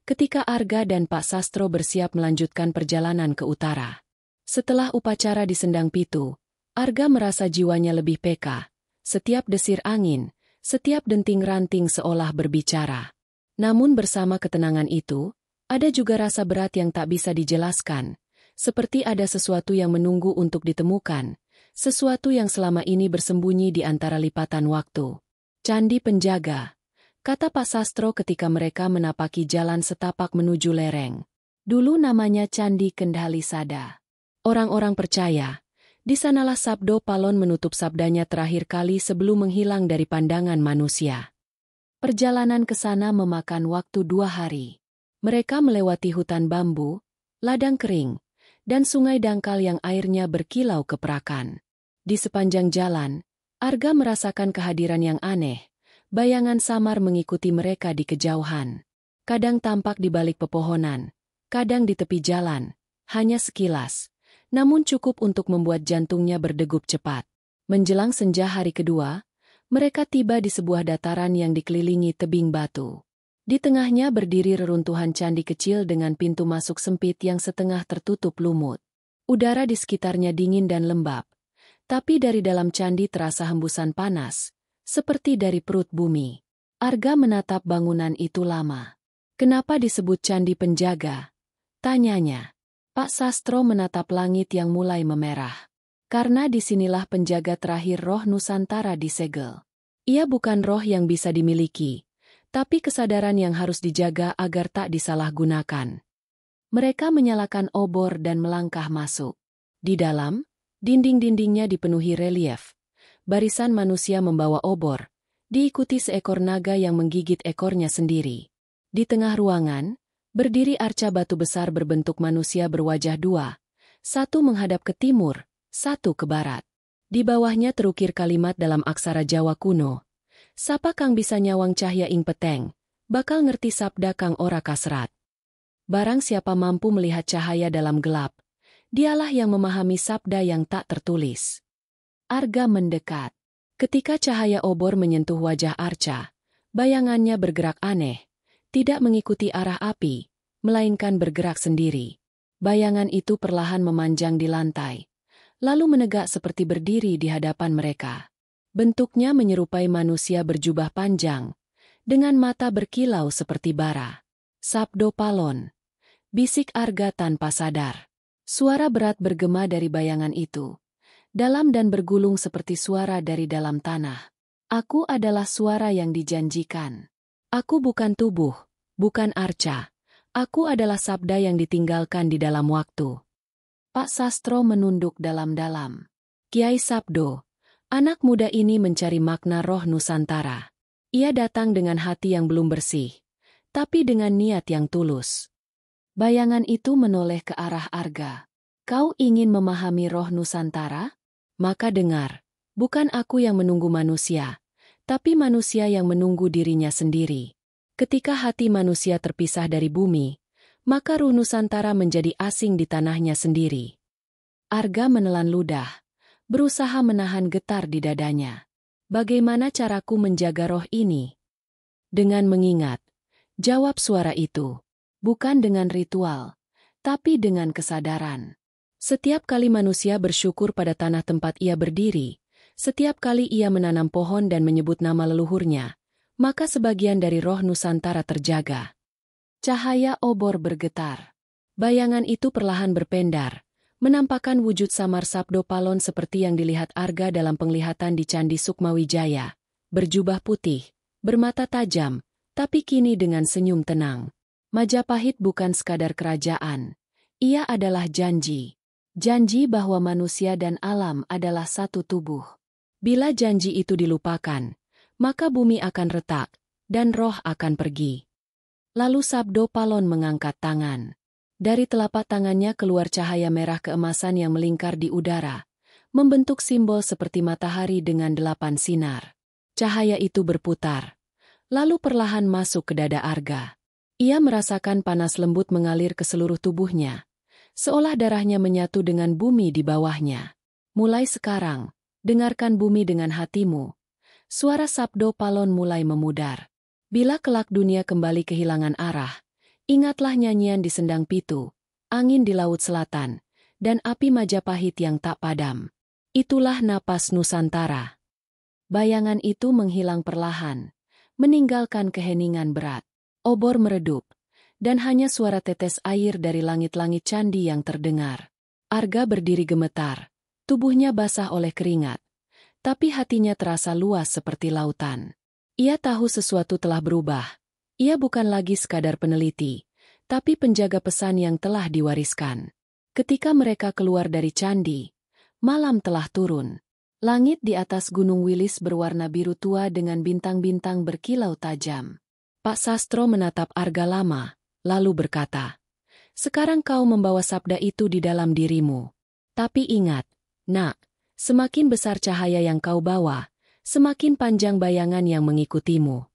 ketika Arga dan Pak Sastro bersiap melanjutkan perjalanan ke utara. Setelah upacara di Sendang Pitu, Arga merasa jiwanya lebih peka. Setiap desir angin, setiap denting ranting seolah berbicara. Namun bersama ketenangan itu, ada juga rasa berat yang tak bisa dijelaskan, seperti ada sesuatu yang menunggu untuk ditemukan, Sesuatu yang selama ini bersembunyi di antara lipatan waktu. Candi Penjaga, kata Pak Sastro ketika mereka menapaki jalan setapak menuju lereng. Dulu namanya Candi Kendali Sada. Orang-orang percaya, di sanalah Sabdo Palon menutup sabdanya terakhir kali sebelum menghilang dari pandangan manusia. Perjalanan ke sana memakan waktu 2 hari. Mereka melewati hutan bambu, ladang kering, dan sungai dangkal yang airnya berkilau keperakan. Di sepanjang jalan, Arga merasakan kehadiran yang aneh. Bayangan samar mengikuti mereka di kejauhan. Kadang tampak di balik pepohonan, kadang di tepi jalan, hanya sekilas, namun cukup untuk membuat jantungnya berdegup cepat. Menjelang senja hari kedua, mereka tiba di sebuah dataran yang dikelilingi tebing batu. Di tengahnya berdiri reruntuhan candi kecil dengan pintu masuk sempit yang setengah tertutup lumut. Udara di sekitarnya dingin dan lembab. Tapi dari dalam candi terasa hembusan panas, seperti dari perut bumi. Arga menatap bangunan itu lama. Kenapa disebut Candi Penjaga? Tanyanya. Pak Sastro menatap langit yang mulai memerah. Karena disinilah penjaga terakhir roh Nusantara disegel. Ia bukan roh yang bisa dimiliki, tapi kesadaran yang harus dijaga agar tak disalahgunakan. Mereka menyalakan obor dan melangkah masuk. Di dalam, dinding-dindingnya dipenuhi relief. Barisan manusia membawa obor, diikuti seekor naga yang menggigit ekornya sendiri. Di tengah ruangan, berdiri arca batu besar berbentuk manusia berwajah 2, satu menghadap ke timur, satu ke barat. Di bawahnya terukir kalimat dalam aksara Jawa kuno. Sapa kang bisa nyawang cahya ing peteng, bakal ngerti sabda kang ora kasrat. Barang siapa mampu melihat cahaya dalam gelap, dialah yang memahami sabda yang tak tertulis. Arga mendekat. Ketika cahaya obor menyentuh wajah arca, bayangannya bergerak aneh, tidak mengikuti arah api, melainkan bergerak sendiri. Bayangan itu perlahan memanjang di lantai, lalu menegak seperti berdiri di hadapan mereka. Bentuknya menyerupai manusia berjubah panjang, dengan mata berkilau seperti bara. Sabdo Palon, bisik Arga tanpa sadar. Suara berat bergema dari bayangan itu, dalam dan bergulung seperti suara dari dalam tanah. Aku adalah suara yang dijanjikan. Aku bukan tubuh, bukan arca. Aku adalah sabda yang ditinggalkan di dalam waktu. Pak Sastro menunduk dalam-dalam. Kiai Sabdo, anak muda ini mencari makna roh Nusantara. Ia datang dengan hati yang belum bersih, tapi dengan niat yang tulus. Bayangan itu menoleh ke arah Arga. Kau ingin memahami roh Nusantara? Maka dengar, bukan aku yang menunggu manusia, tapi manusia yang menunggu dirinya sendiri. Ketika hati manusia terpisah dari bumi, maka ruh Nusantara menjadi asing di tanahnya sendiri. Arga menelan ludah, berusaha menahan getar di dadanya. Bagaimana caraku menjaga roh ini? Dengan mengingat, jawab suara itu. Bukan dengan ritual, tapi dengan kesadaran. Setiap kali manusia bersyukur pada tanah tempat ia berdiri, setiap kali ia menanam pohon dan menyebut nama leluhurnya, maka sebagian dari roh Nusantara terjaga. Cahaya obor bergetar. Bayangan itu perlahan berpendar, menampakkan wujud samar Sabdo Palon seperti yang dilihat Arga dalam penglihatan di Candi Sukmawijaya. Berjubah putih, bermata tajam, tapi kini dengan senyum tenang. Majapahit bukan sekadar kerajaan. Ia adalah janji. Janji bahwa manusia dan alam adalah satu tubuh. Bila janji itu dilupakan, maka bumi akan retak, dan roh akan pergi. Lalu Sabdo Palon mengangkat tangan. Dari telapak tangannya keluar cahaya merah keemasan yang melingkar di udara, membentuk simbol seperti matahari dengan 8 sinar. Cahaya itu berputar, lalu perlahan masuk ke dada Arga. Ia merasakan panas lembut mengalir ke seluruh tubuhnya, seolah darahnya menyatu dengan bumi di bawahnya. Mulai sekarang, dengarkan bumi dengan hatimu. Suara Sabdo Palon mulai memudar. Bila kelak dunia kembali kehilangan arah, ingatlah nyanyian di Sendang Pitu, angin di Laut Selatan, dan api Majapahit yang tak padam. Itulah napas Nusantara. Bayangan itu menghilang perlahan, meninggalkan keheningan berat. Obor meredup, dan hanya suara tetes air dari langit-langit candi yang terdengar. Arga berdiri gemetar, Tubuhnya basah oleh keringat, tapi hatinya terasa luas seperti lautan. Ia tahu sesuatu telah berubah. Ia bukan lagi sekadar peneliti, tapi penjaga pesan yang telah diwariskan. Ketika mereka keluar dari candi, malam telah turun. Langit di atas Gunung Wilis berwarna biru tua dengan bintang-bintang berkilau tajam. Pak Sastro menatap Arga lama, lalu berkata, "Sekarang kau membawa sabda itu di dalam dirimu. Tapi ingat, Nak, semakin besar cahaya yang kau bawa, semakin panjang bayangan yang mengikutimu."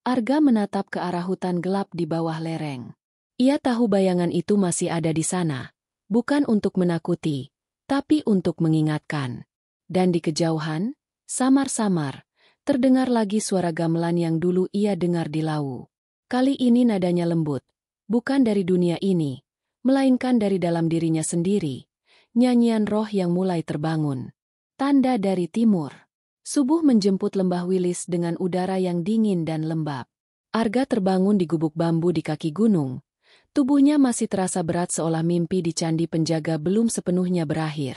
Arga menatap ke arah hutan gelap di bawah lereng. Ia tahu bayangan itu masih ada di sana, bukan untuk menakuti, tapi untuk mengingatkan. Dan di kejauhan, samar-samar, terdengar lagi suara gamelan yang dulu ia dengar di Lawu. Kali ini nadanya lembut, bukan dari dunia ini, melainkan dari dalam dirinya sendiri. Nyanyian roh yang mulai terbangun. Tanda dari timur. Subuh menjemput lembah Wilis dengan udara yang dingin dan lembab. Arga terbangun di gubuk bambu di kaki gunung. Tubuhnya masih terasa berat seolah mimpi di candi penjaga belum sepenuhnya berakhir.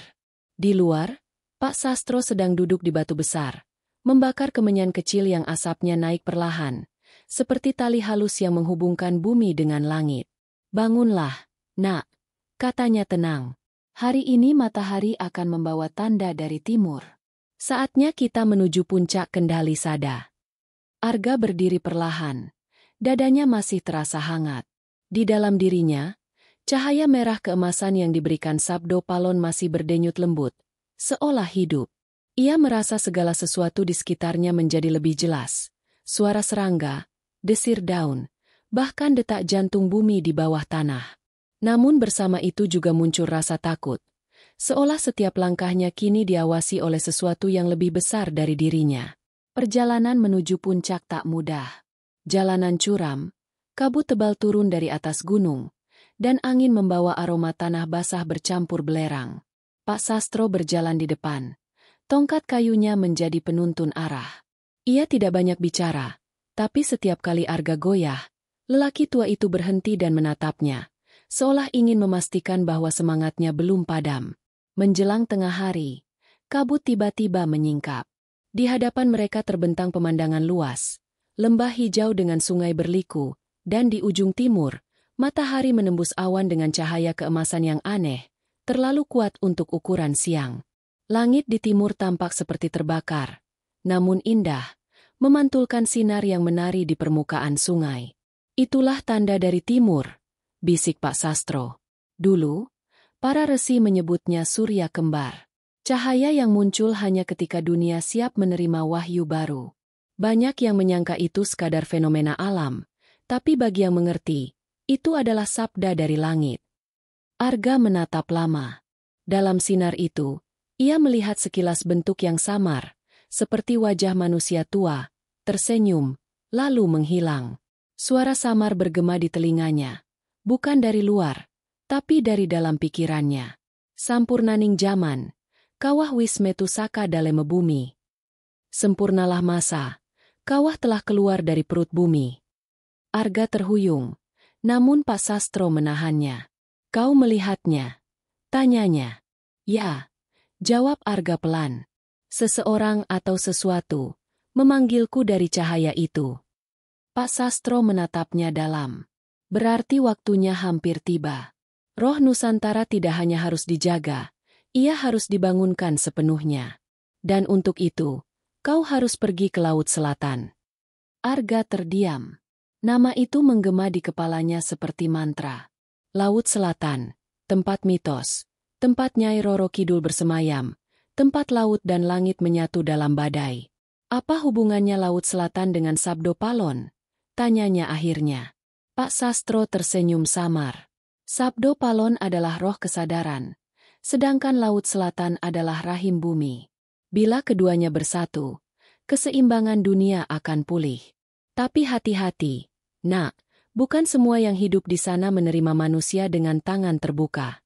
Di luar, Pak Sastro sedang duduk di batu besar, membakar kemenyan kecil yang asapnya naik perlahan, seperti tali halus yang menghubungkan bumi dengan langit. "Bangunlah, Nak," katanya tenang. "Hari ini matahari akan membawa tanda dari timur. Saatnya kita menuju puncak Kendali Sada." Arga berdiri perlahan. Dadanya masih terasa hangat. Di dalam dirinya, cahaya merah keemasan yang diberikan Sabdo Palon masih berdenyut lembut, seolah hidup. Ia merasa segala sesuatu di sekitarnya menjadi lebih jelas. Suara serangga, desir daun, bahkan detak jantung bumi di bawah tanah. Namun bersama itu juga muncul rasa takut, seolah setiap langkahnya kini diawasi oleh sesuatu yang lebih besar dari dirinya. Perjalanan menuju puncak tak mudah. Jalanan curam, kabut tebal turun dari atas gunung, dan angin membawa aroma tanah basah bercampur belerang. Pak Sastro berjalan di depan. Tongkat kayunya menjadi penuntun arah. Ia tidak banyak bicara, tapi setiap kali Arga goyah, lelaki tua itu berhenti dan menatapnya, seolah ingin memastikan bahwa semangatnya belum padam. Menjelang tengah hari, kabut tiba-tiba menyingkap. Di hadapan mereka terbentang pemandangan luas, lembah hijau dengan sungai berliku, dan di ujung timur, matahari menembus awan dengan cahaya keemasan yang aneh, terlalu kuat untuk ukuran siang. Langit di timur tampak seperti terbakar, namun indah, memantulkan sinar yang menari di permukaan sungai. "Itulah tanda dari timur," bisik Pak Sastro. Dulu, para resi menyebutnya surya kembar. Cahaya yang muncul hanya ketika dunia siap menerima wahyu baru. Banyak yang menyangka itu sekadar fenomena alam, tapi bagi yang mengerti, itu adalah sabda dari langit. Arga menatap lama. Dalam sinar itu, ia melihat sekilas bentuk yang samar, seperti wajah manusia tua, tersenyum, lalu menghilang. Suara samar bergema di telinganya, bukan dari luar, tapi dari dalam pikirannya. "Sampurnaning jaman, kawah wismetu saka daleme bumi. Sempurnalah masa, kawah telah keluar dari perut bumi." Arga terhuyung, namun Pak Sastro menahannya. "Kau melihatnya?" tanyanya. "Ya," jawab Arga pelan. "Seseorang atau sesuatu memanggilku dari cahaya itu." Pak Sastro menatapnya dalam. "Berarti waktunya hampir tiba. Roh Nusantara tidak hanya harus dijaga, ia harus dibangunkan sepenuhnya. Dan untuk itu, kau harus pergi ke Laut Selatan." Arga terdiam. Nama itu menggema di kepalanya seperti mantra. Laut Selatan, tempat mitos, tempat Nyai Roro Kidul bersemayam, tempat laut dan langit menyatu dalam badai. "Apa hubungannya Laut Selatan dengan Sabdo Palon?" tanyanya akhirnya. Pak Sastro tersenyum samar. "Sabdo Palon adalah roh kesadaran, sedangkan Laut Selatan adalah rahim bumi. Bila keduanya bersatu, keseimbangan dunia akan pulih. Tapi hati-hati, Nak, bukan semua yang hidup di sana menerima manusia dengan tangan terbuka."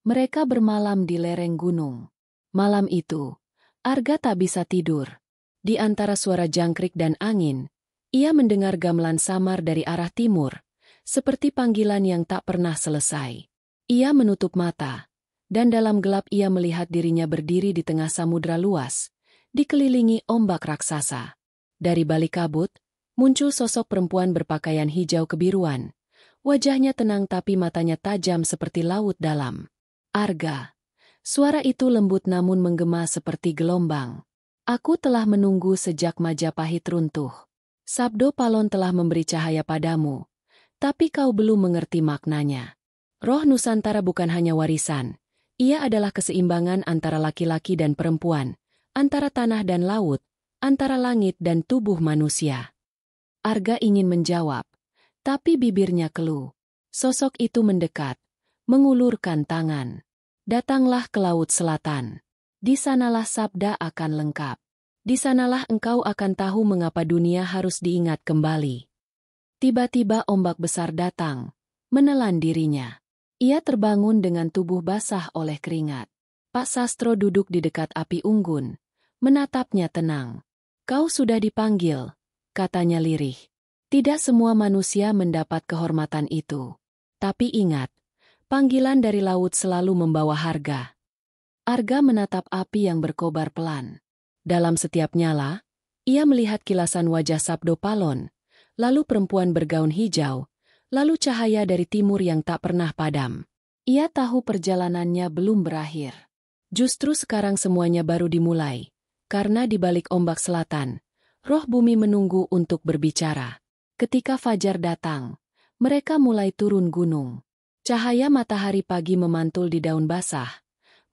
Mereka bermalam di lereng gunung. Malam itu, Arga tak bisa tidur. Di antara suara jangkrik dan angin, ia mendengar gamelan samar dari arah timur, seperti panggilan yang tak pernah selesai. Ia menutup mata, Dan dalam gelap ia melihat dirinya berdiri di tengah samudra luas, dikelilingi ombak raksasa. Dari balik kabut, muncul sosok perempuan berpakaian hijau kebiruan. Wajahnya tenang tapi matanya tajam seperti laut dalam. Arga. Suara itu lembut namun menggema seperti gelombang. Aku telah menunggu sejak Majapahit runtuh. Sabdo Palon telah memberi cahaya padamu, tapi kau belum mengerti maknanya. Roh Nusantara bukan hanya warisan. Ia adalah keseimbangan antara laki-laki dan perempuan, antara tanah dan laut, antara langit dan tubuh manusia. Arga ingin menjawab, tapi bibirnya keluh. Sosok itu mendekat, mengulurkan tangan. Datanglah ke Laut Selatan. Di sanalah sabda akan lengkap. Di sanalah engkau akan tahu mengapa dunia harus diingat kembali. Tiba-tiba ombak besar datang, menelan dirinya. Ia terbangun dengan tubuh basah oleh keringat. Pak Sastro duduk di dekat api unggun, menatapnya tenang. Kau sudah dipanggil, katanya lirih. Tidak semua manusia mendapat kehormatan itu. Tapi ingat, panggilan dari laut selalu membawa harga. Arga menatap api yang berkobar pelan. Dalam setiap nyala, ia melihat kilasan wajah Sabdo Palon, lalu perempuan bergaun hijau, lalu cahaya dari timur yang tak pernah padam. Ia tahu perjalanannya belum berakhir. Justru sekarang semuanya baru dimulai, karena di balik ombak selatan, roh bumi menunggu untuk berbicara. Ketika fajar datang, mereka mulai turun gunung. Cahaya matahari pagi memantul di daun basah,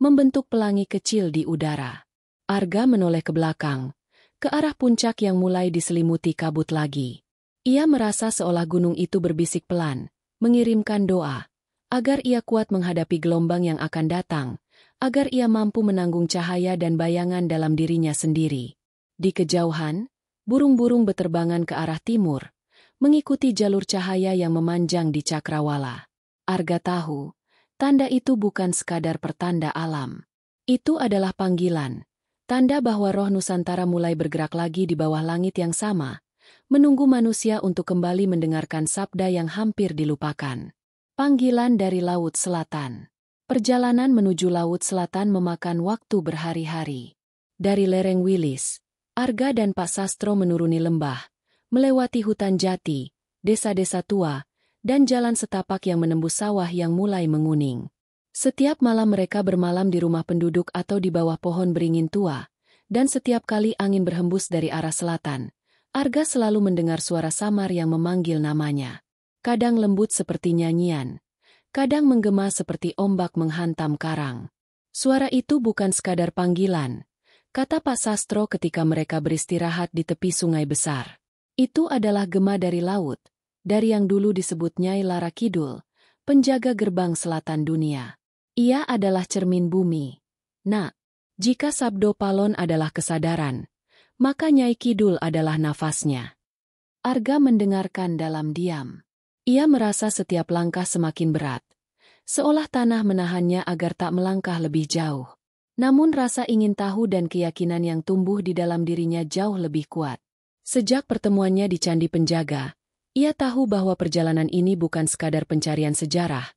membentuk pelangi kecil di udara. Arga menoleh ke belakang, ke arah puncak yang mulai diselimuti kabut lagi. Ia merasa seolah gunung itu berbisik pelan, mengirimkan doa, agar ia kuat menghadapi gelombang yang akan datang, agar ia mampu menanggung cahaya dan bayangan dalam dirinya sendiri. Di kejauhan, burung-burung beterbangan ke arah timur, mengikuti jalur cahaya yang memanjang di cakrawala. Arga tahu, tanda itu bukan sekadar pertanda alam. Itu adalah panggilan, tanda bahwa roh Nusantara mulai bergerak lagi di bawah langit yang sama, menunggu manusia untuk kembali mendengarkan sabda yang hampir dilupakan. Panggilan dari Laut Selatan. Perjalanan menuju Laut Selatan memakan waktu berhari-hari. Dari lereng Wilis, Arga dan Pak Sastro menuruni lembah, melewati hutan jati, desa-desa tua, dan jalan setapak yang menembus sawah yang mulai menguning. Setiap malam mereka bermalam di rumah penduduk atau di bawah pohon beringin tua, dan setiap kali angin berhembus dari arah selatan, Arga selalu mendengar suara samar yang memanggil namanya. Kadang lembut seperti nyanyian, kadang menggema seperti ombak menghantam karang. Suara itu bukan sekadar panggilan, kata Pak Sastro ketika mereka beristirahat di tepi sungai besar. Itu adalah gema dari laut, dari yang dulu disebut Nyai Lara Kidul, penjaga gerbang selatan dunia. Ia adalah cermin bumi. Nah, jika Sabdo Palon adalah kesadaran, maka Nyai Kidul adalah nafasnya. Arga mendengarkan dalam diam. Ia merasa setiap langkah semakin berat, seolah tanah menahannya agar tak melangkah lebih jauh. Namun rasa ingin tahu dan keyakinan yang tumbuh di dalam dirinya jauh lebih kuat. Sejak pertemuannya di Candi Penjaga, ia tahu bahwa perjalanan ini bukan sekadar pencarian sejarah,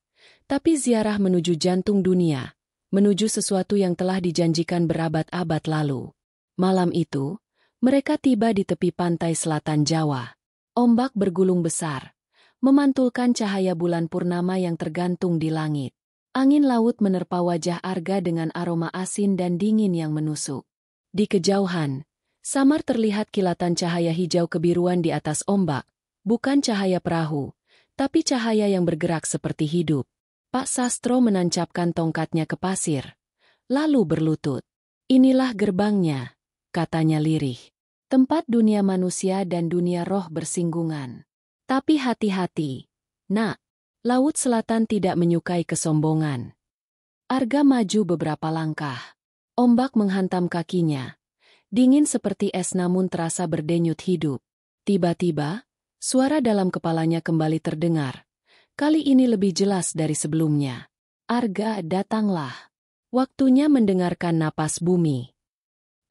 tapi ziarah menuju jantung dunia, menuju sesuatu yang telah dijanjikan berabad-abad lalu. Malam itu, mereka tiba di tepi pantai selatan Jawa. Ombak bergulung besar, memantulkan cahaya bulan purnama yang tergantung di langit. Angin laut menerpa wajah Arga dengan aroma asin dan dingin yang menusuk. Di kejauhan, samar terlihat kilatan cahaya hijau kebiruan di atas ombak, bukan cahaya perahu, tapi cahaya yang bergerak seperti hidup. Pak Sastro menancapkan tongkatnya ke pasir, lalu berlutut. Inilah gerbangnya, katanya lirih. Tempat dunia manusia dan dunia roh bersinggungan. Tapi hati-hati, nak, Laut Selatan tidak menyukai kesombongan. Arga maju beberapa langkah. Ombak menghantam kakinya. Dingin seperti es namun terasa berdenyut hidup. Tiba-tiba, suara dalam kepalanya kembali terdengar. Kali ini lebih jelas dari sebelumnya. Arga, datanglah. Waktunya mendengarkan napas bumi.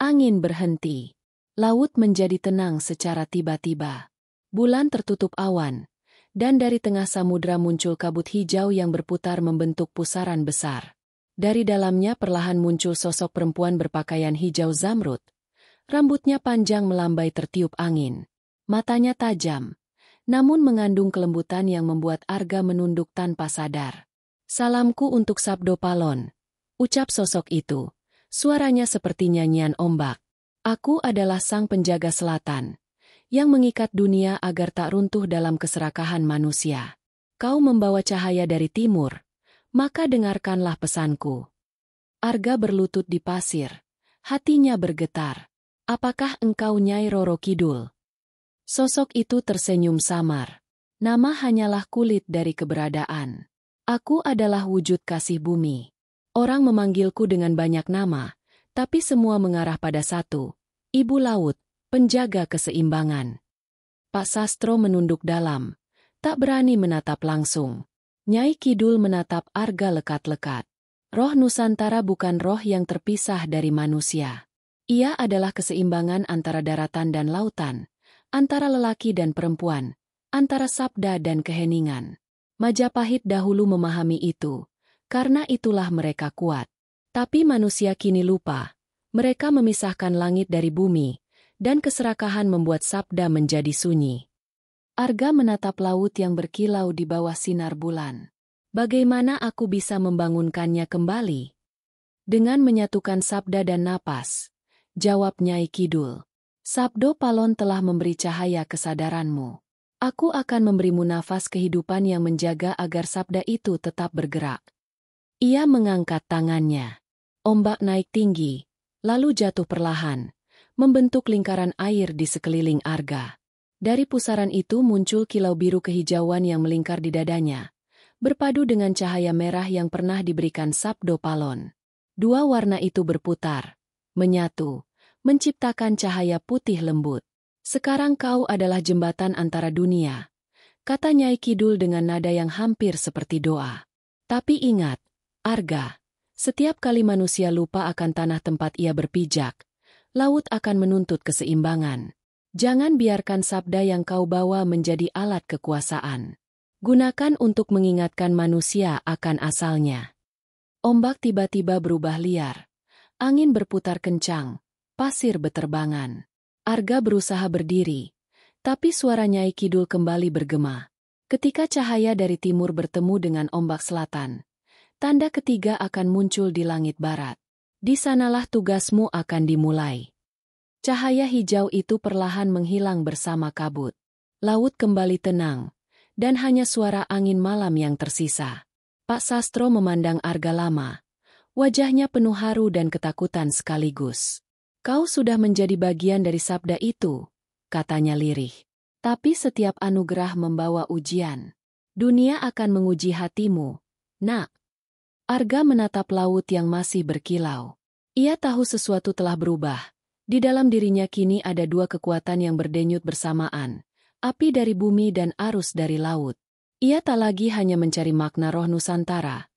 Angin berhenti. Laut menjadi tenang secara tiba-tiba. Bulan tertutup awan, dan dari tengah samudra muncul kabut hijau yang berputar membentuk pusaran besar. Dari dalamnya perlahan muncul sosok perempuan berpakaian hijau zamrud. Rambutnya panjang melambai tertiup angin. Matanya tajam, namun mengandung kelembutan yang membuat Arga menunduk tanpa sadar. "Salamku untuk Sabdo Palon," ucap sosok itu. Suaranya seperti nyanyian ombak. "Aku adalah sang penjaga selatan, yang mengikat dunia agar tak runtuh dalam keserakahan manusia. Kau membawa cahaya dari timur, maka dengarkanlah pesanku." Arga berlutut di pasir. Hatinya bergetar. "Apakah engkau Nyai Roro Kidul?" Sosok itu tersenyum samar. "Nama hanyalah kulit dari keberadaan. Aku adalah wujud kasih bumi. Orang memanggilku dengan banyak nama, tapi semua mengarah pada satu, Ibu Laut, penjaga keseimbangan." Pak Sastro menunduk dalam, tak berani menatap langsung. Nyai Kidul menatap Arga lekat-lekat. Roh Nusantara bukan roh yang terpisah dari manusia. Ia adalah keseimbangan antara daratan dan lautan, antara lelaki dan perempuan, antara sabda dan keheningan. Majapahit dahulu memahami itu, karena itulah mereka kuat. Tapi manusia kini lupa. Mereka memisahkan langit dari bumi, dan keserakahan membuat sabda menjadi sunyi. Arga menatap laut yang berkilau di bawah sinar bulan. "Bagaimana aku bisa membangunkannya kembali?" "Dengan menyatukan sabda dan napas," jawab Nyai Kidul. "Sabdo Palon telah memberi cahaya kesadaranmu. Aku akan memberimu nafas kehidupan yang menjaga agar sabda itu tetap bergerak." Ia mengangkat tangannya. Ombak naik tinggi, lalu jatuh perlahan, membentuk lingkaran air di sekeliling Arga. Dari pusaran itu muncul kilau biru kehijauan yang melingkar di dadanya, berpadu dengan cahaya merah yang pernah diberikan Sabdo Palon. Dua warna itu berputar, menyatu, menciptakan cahaya putih lembut. "Sekarang kau adalah jembatan antara dunia," kata Nyai Kidul dengan nada yang hampir seperti doa. "Tapi ingat, Arga, setiap kali manusia lupa akan tanah tempat ia berpijak, laut akan menuntut keseimbangan. Jangan biarkan sabda yang kau bawa menjadi alat kekuasaan. Gunakan untuk mengingatkan manusia akan asalnya." Ombak tiba-tiba berubah liar. Angin berputar kencang, pasir beterbangan. Arga berusaha berdiri, tapi suara Nyai Kidul kembali bergema. "Ketika cahaya dari timur bertemu dengan ombak selatan, tanda ketiga akan muncul di langit barat. Di sanalah tugasmu akan dimulai." Cahaya hijau itu perlahan menghilang bersama kabut. Laut kembali tenang, dan hanya suara angin malam yang tersisa. Pak Sastro memandang Arga lama. Wajahnya penuh haru dan ketakutan sekaligus. "Kau sudah menjadi bagian dari sabda itu," katanya lirih. "Tapi setiap anugerah membawa ujian. Dunia akan menguji hatimu, nak." Arga menatap laut yang masih berkilau. Ia tahu sesuatu telah berubah. Di dalam dirinya kini ada dua kekuatan yang berdenyut bersamaan, api dari bumi dan arus dari laut. Ia tak lagi hanya mencari makna roh Nusantara.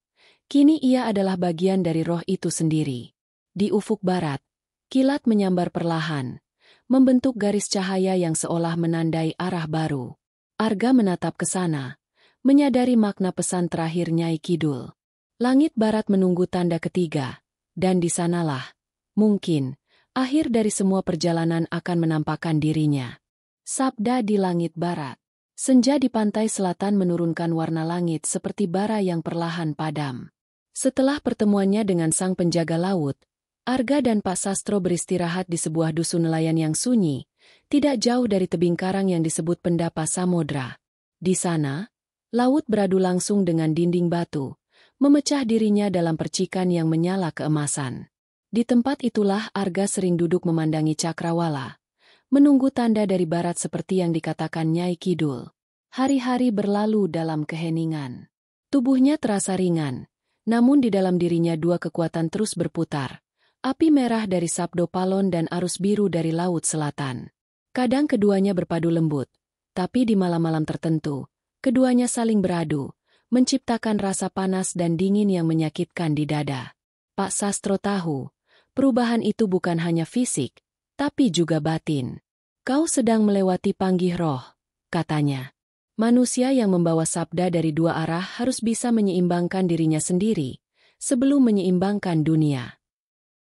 Kini ia adalah bagian dari roh itu sendiri. Di ufuk barat, kilat menyambar perlahan, membentuk garis cahaya yang seolah menandai arah baru. Arga menatap ke sana, menyadari makna pesan terakhir Nyai Kidul. Langit barat menunggu tanda ketiga, dan di sanalah, mungkin, akhir dari semua perjalanan akan menampakkan dirinya. Sabda di langit barat. Senja di pantai selatan menurunkan warna langit seperti bara yang perlahan padam. Setelah pertemuannya dengan sang penjaga laut, Arga dan Pak Sastro beristirahat di sebuah dusun nelayan yang sunyi, tidak jauh dari tebing karang yang disebut Pendapa Samodra. Di sana, laut beradu langsung dengan dinding batu, memecah dirinya dalam percikan yang menyala keemasan. Di tempat itulah Arga sering duduk memandangi cakrawala, menunggu tanda dari barat seperti yang dikatakan Nyai Kidul. Hari-hari berlalu dalam keheningan. Tubuhnya terasa ringan, namun di dalam dirinya dua kekuatan terus berputar. Api merah dari Sabdo Palon dan arus biru dari Laut Selatan. Kadang keduanya berpadu lembut, tapi di malam-malam tertentu, keduanya saling beradu, menciptakan rasa panas dan dingin yang menyakitkan di dada. Pak Sastro tahu, perubahan itu bukan hanya fisik, tapi juga batin. "Kau sedang melewati panggih roh," katanya. "Manusia yang membawa sabda dari dua arah harus bisa menyeimbangkan dirinya sendiri, sebelum menyeimbangkan dunia.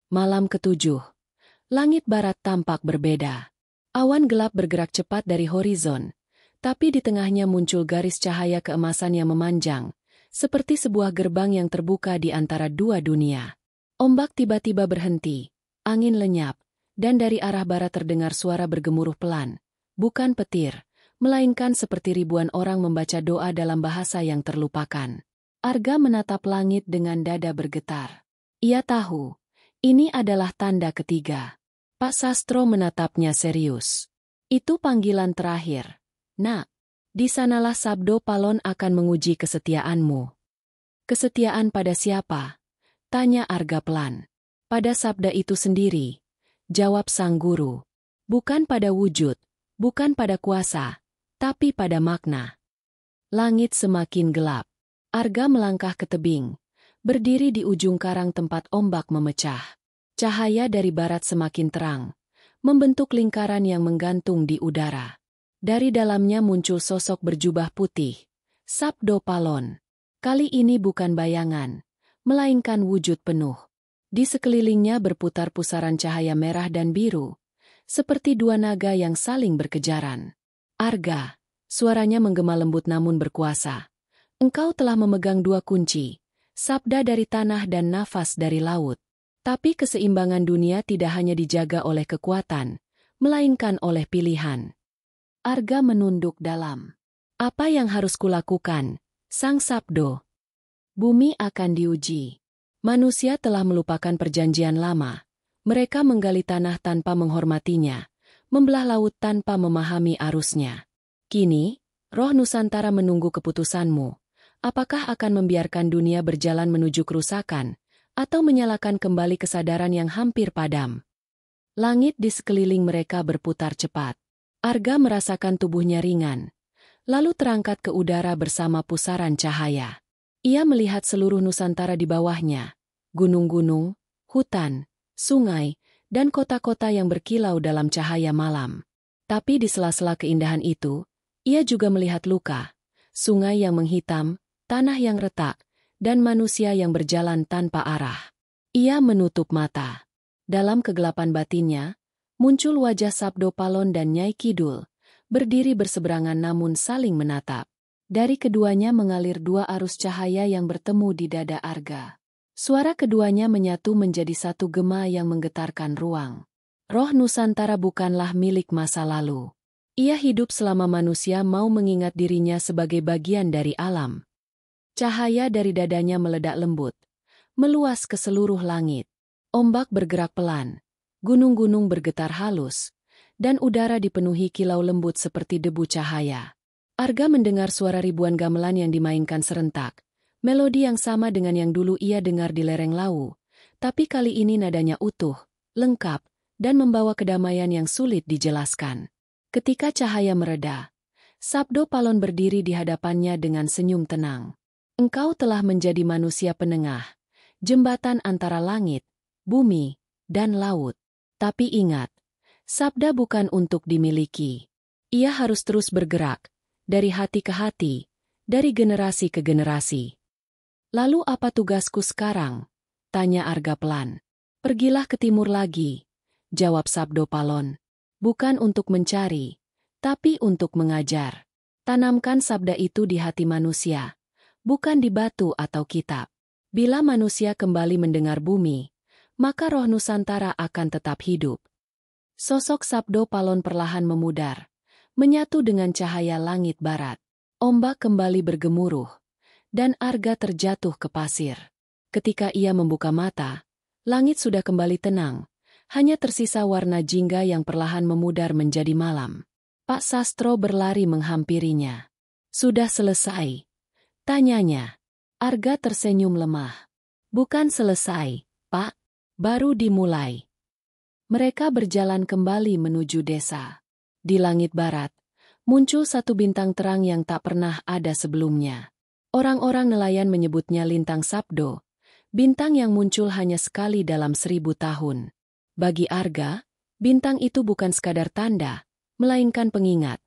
Malam ketujuh. Langit barat tampak berbeda. Awan gelap bergerak cepat dari horizon, tapi di tengahnya muncul garis cahaya keemasan yang memanjang, seperti sebuah gerbang yang terbuka di antara dua dunia. Ombak tiba-tiba berhenti, angin lenyap, dan dari arah barat terdengar suara bergemuruh pelan, bukan petir, melainkan seperti ribuan orang membaca doa dalam bahasa yang terlupakan. Arga menatap langit dengan dada bergetar. Ia tahu, ini adalah tanda ketiga. Pak Sastro menatapnya serius. Itu panggilan terakhir. Nak, di sanalah Sabdo Palon akan menguji kesetiaanmu. Kesetiaan pada siapa? Tanya Arga pelan. Pada sabda itu sendiri, jawab sang guru. Bukan pada wujud, bukan pada kuasa, tapi pada makna. Langit semakin gelap. Arga melangkah ke tebing, berdiri di ujung karang tempat ombak memecah. Cahaya dari barat semakin terang, membentuk lingkaran yang menggantung di udara. Dari dalamnya muncul sosok berjubah putih, Sabdo Palon. Kali ini bukan bayangan, melainkan wujud penuh. Di sekelilingnya berputar pusaran cahaya merah dan biru, seperti dua naga yang saling berkejaran. Arga, suaranya menggema lembut namun berkuasa. Engkau telah memegang dua kunci, sabda dari tanah dan nafas dari laut. Tapi keseimbangan dunia tidak hanya dijaga oleh kekuatan, melainkan oleh pilihan. Arga menunduk dalam. Apa yang harus kulakukan, Sang Sabdo? Bumi akan diuji. Manusia telah melupakan perjanjian lama. Mereka menggali tanah tanpa menghormatinya, membelah laut tanpa memahami arusnya. Kini, roh Nusantara menunggu keputusanmu. Apakah akan membiarkan dunia berjalan menuju kerusakan, atau menyalakan kembali kesadaran yang hampir padam? Langit di sekeliling mereka berputar cepat. Arga merasakan tubuhnya ringan, lalu terangkat ke udara bersama pusaran cahaya. Ia melihat seluruh Nusantara di bawahnya, gunung-gunung, hutan, sungai, dan kota-kota yang berkilau dalam cahaya malam. Tapi di sela-sela keindahan itu, ia juga melihat luka, sungai yang menghitam, tanah yang retak, dan manusia yang berjalan tanpa arah. Ia menutup mata. Dalam kegelapan batinnya, muncul wajah Sabdo Palon dan Nyai Kidul, berdiri berseberangan namun saling menatap. Dari keduanya mengalir dua arus cahaya yang bertemu di dada Arga. Suara keduanya menyatu menjadi satu gema yang menggetarkan ruang. Roh Nusantara bukanlah milik masa lalu. Ia hidup selama manusia mau mengingat dirinya sebagai bagian dari alam. Cahaya dari dadanya meledak lembut, meluas ke seluruh langit. Ombak bergerak pelan, gunung-gunung bergetar halus, dan udara dipenuhi kilau lembut seperti debu cahaya. Arga mendengar suara ribuan gamelan yang dimainkan serentak, melodi yang sama dengan yang dulu ia dengar di lereng Lawu, tapi kali ini nadanya utuh, lengkap, dan membawa kedamaian yang sulit dijelaskan. Ketika cahaya mereda, Sabdo Palon berdiri di hadapannya dengan senyum tenang. Engkau telah menjadi manusia penengah, jembatan antara langit, bumi, dan laut. Tapi ingat, sabda bukan untuk dimiliki. Ia harus terus bergerak, dari hati ke hati, dari generasi ke generasi. Lalu apa tugasku sekarang? Tanya Arga pelan. Pergilah ke timur lagi, jawab Sabdo Palon. Bukan untuk mencari, tapi untuk mengajar. Tanamkan sabda itu di hati manusia, bukan di batu atau kitab. Bila manusia kembali mendengar bumi, maka roh Nusantara akan tetap hidup. Sosok Sabdo Palon perlahan memudar, menyatu dengan cahaya langit barat. Ombak kembali bergemuruh, dan Arga terjatuh ke pasir. Ketika ia membuka mata, langit sudah kembali tenang, hanya tersisa warna jingga yang perlahan memudar menjadi malam. Pak Sastro berlari menghampirinya. Sudah selesai? Tanyanya. Arga tersenyum lemah. Bukan selesai, Pak. Baru dimulai. Mereka berjalan kembali menuju desa. Di langit barat, muncul satu bintang terang yang tak pernah ada sebelumnya. Orang-orang nelayan menyebutnya Lintang Sabdo, bintang yang muncul hanya sekali dalam 1000 tahun. Bagi Arga, bintang itu bukan sekadar tanda, melainkan pengingat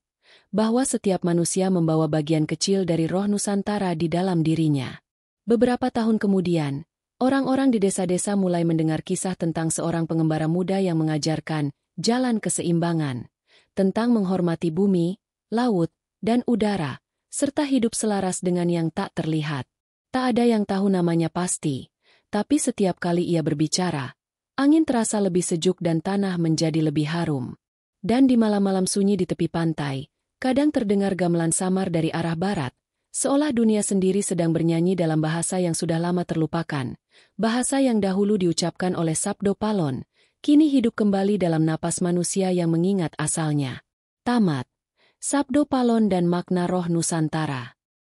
bahwa setiap manusia membawa bagian kecil dari roh Nusantara di dalam dirinya. Beberapa tahun kemudian, Orang-orang di desa-desa mulai mendengar kisah tentang seorang pengembara muda yang mengajarkan jalan keseimbangan, tentang menghormati bumi, laut, dan udara, serta hidup selaras dengan yang tak terlihat. Tak ada yang tahu namanya pasti, tapi setiap kali ia berbicara, angin terasa lebih sejuk dan tanah menjadi lebih harum. Dan di malam-malam sunyi di tepi pantai, kadang terdengar gamelan samar dari arah barat, seolah dunia sendiri sedang bernyanyi dalam bahasa yang sudah lama terlupakan, bahasa yang dahulu diucapkan oleh Sabdo Palon, kini hidup kembali dalam napas manusia yang mengingat asalnya. Tamat. Sabdo Palon dan Makna Roh Nusantara.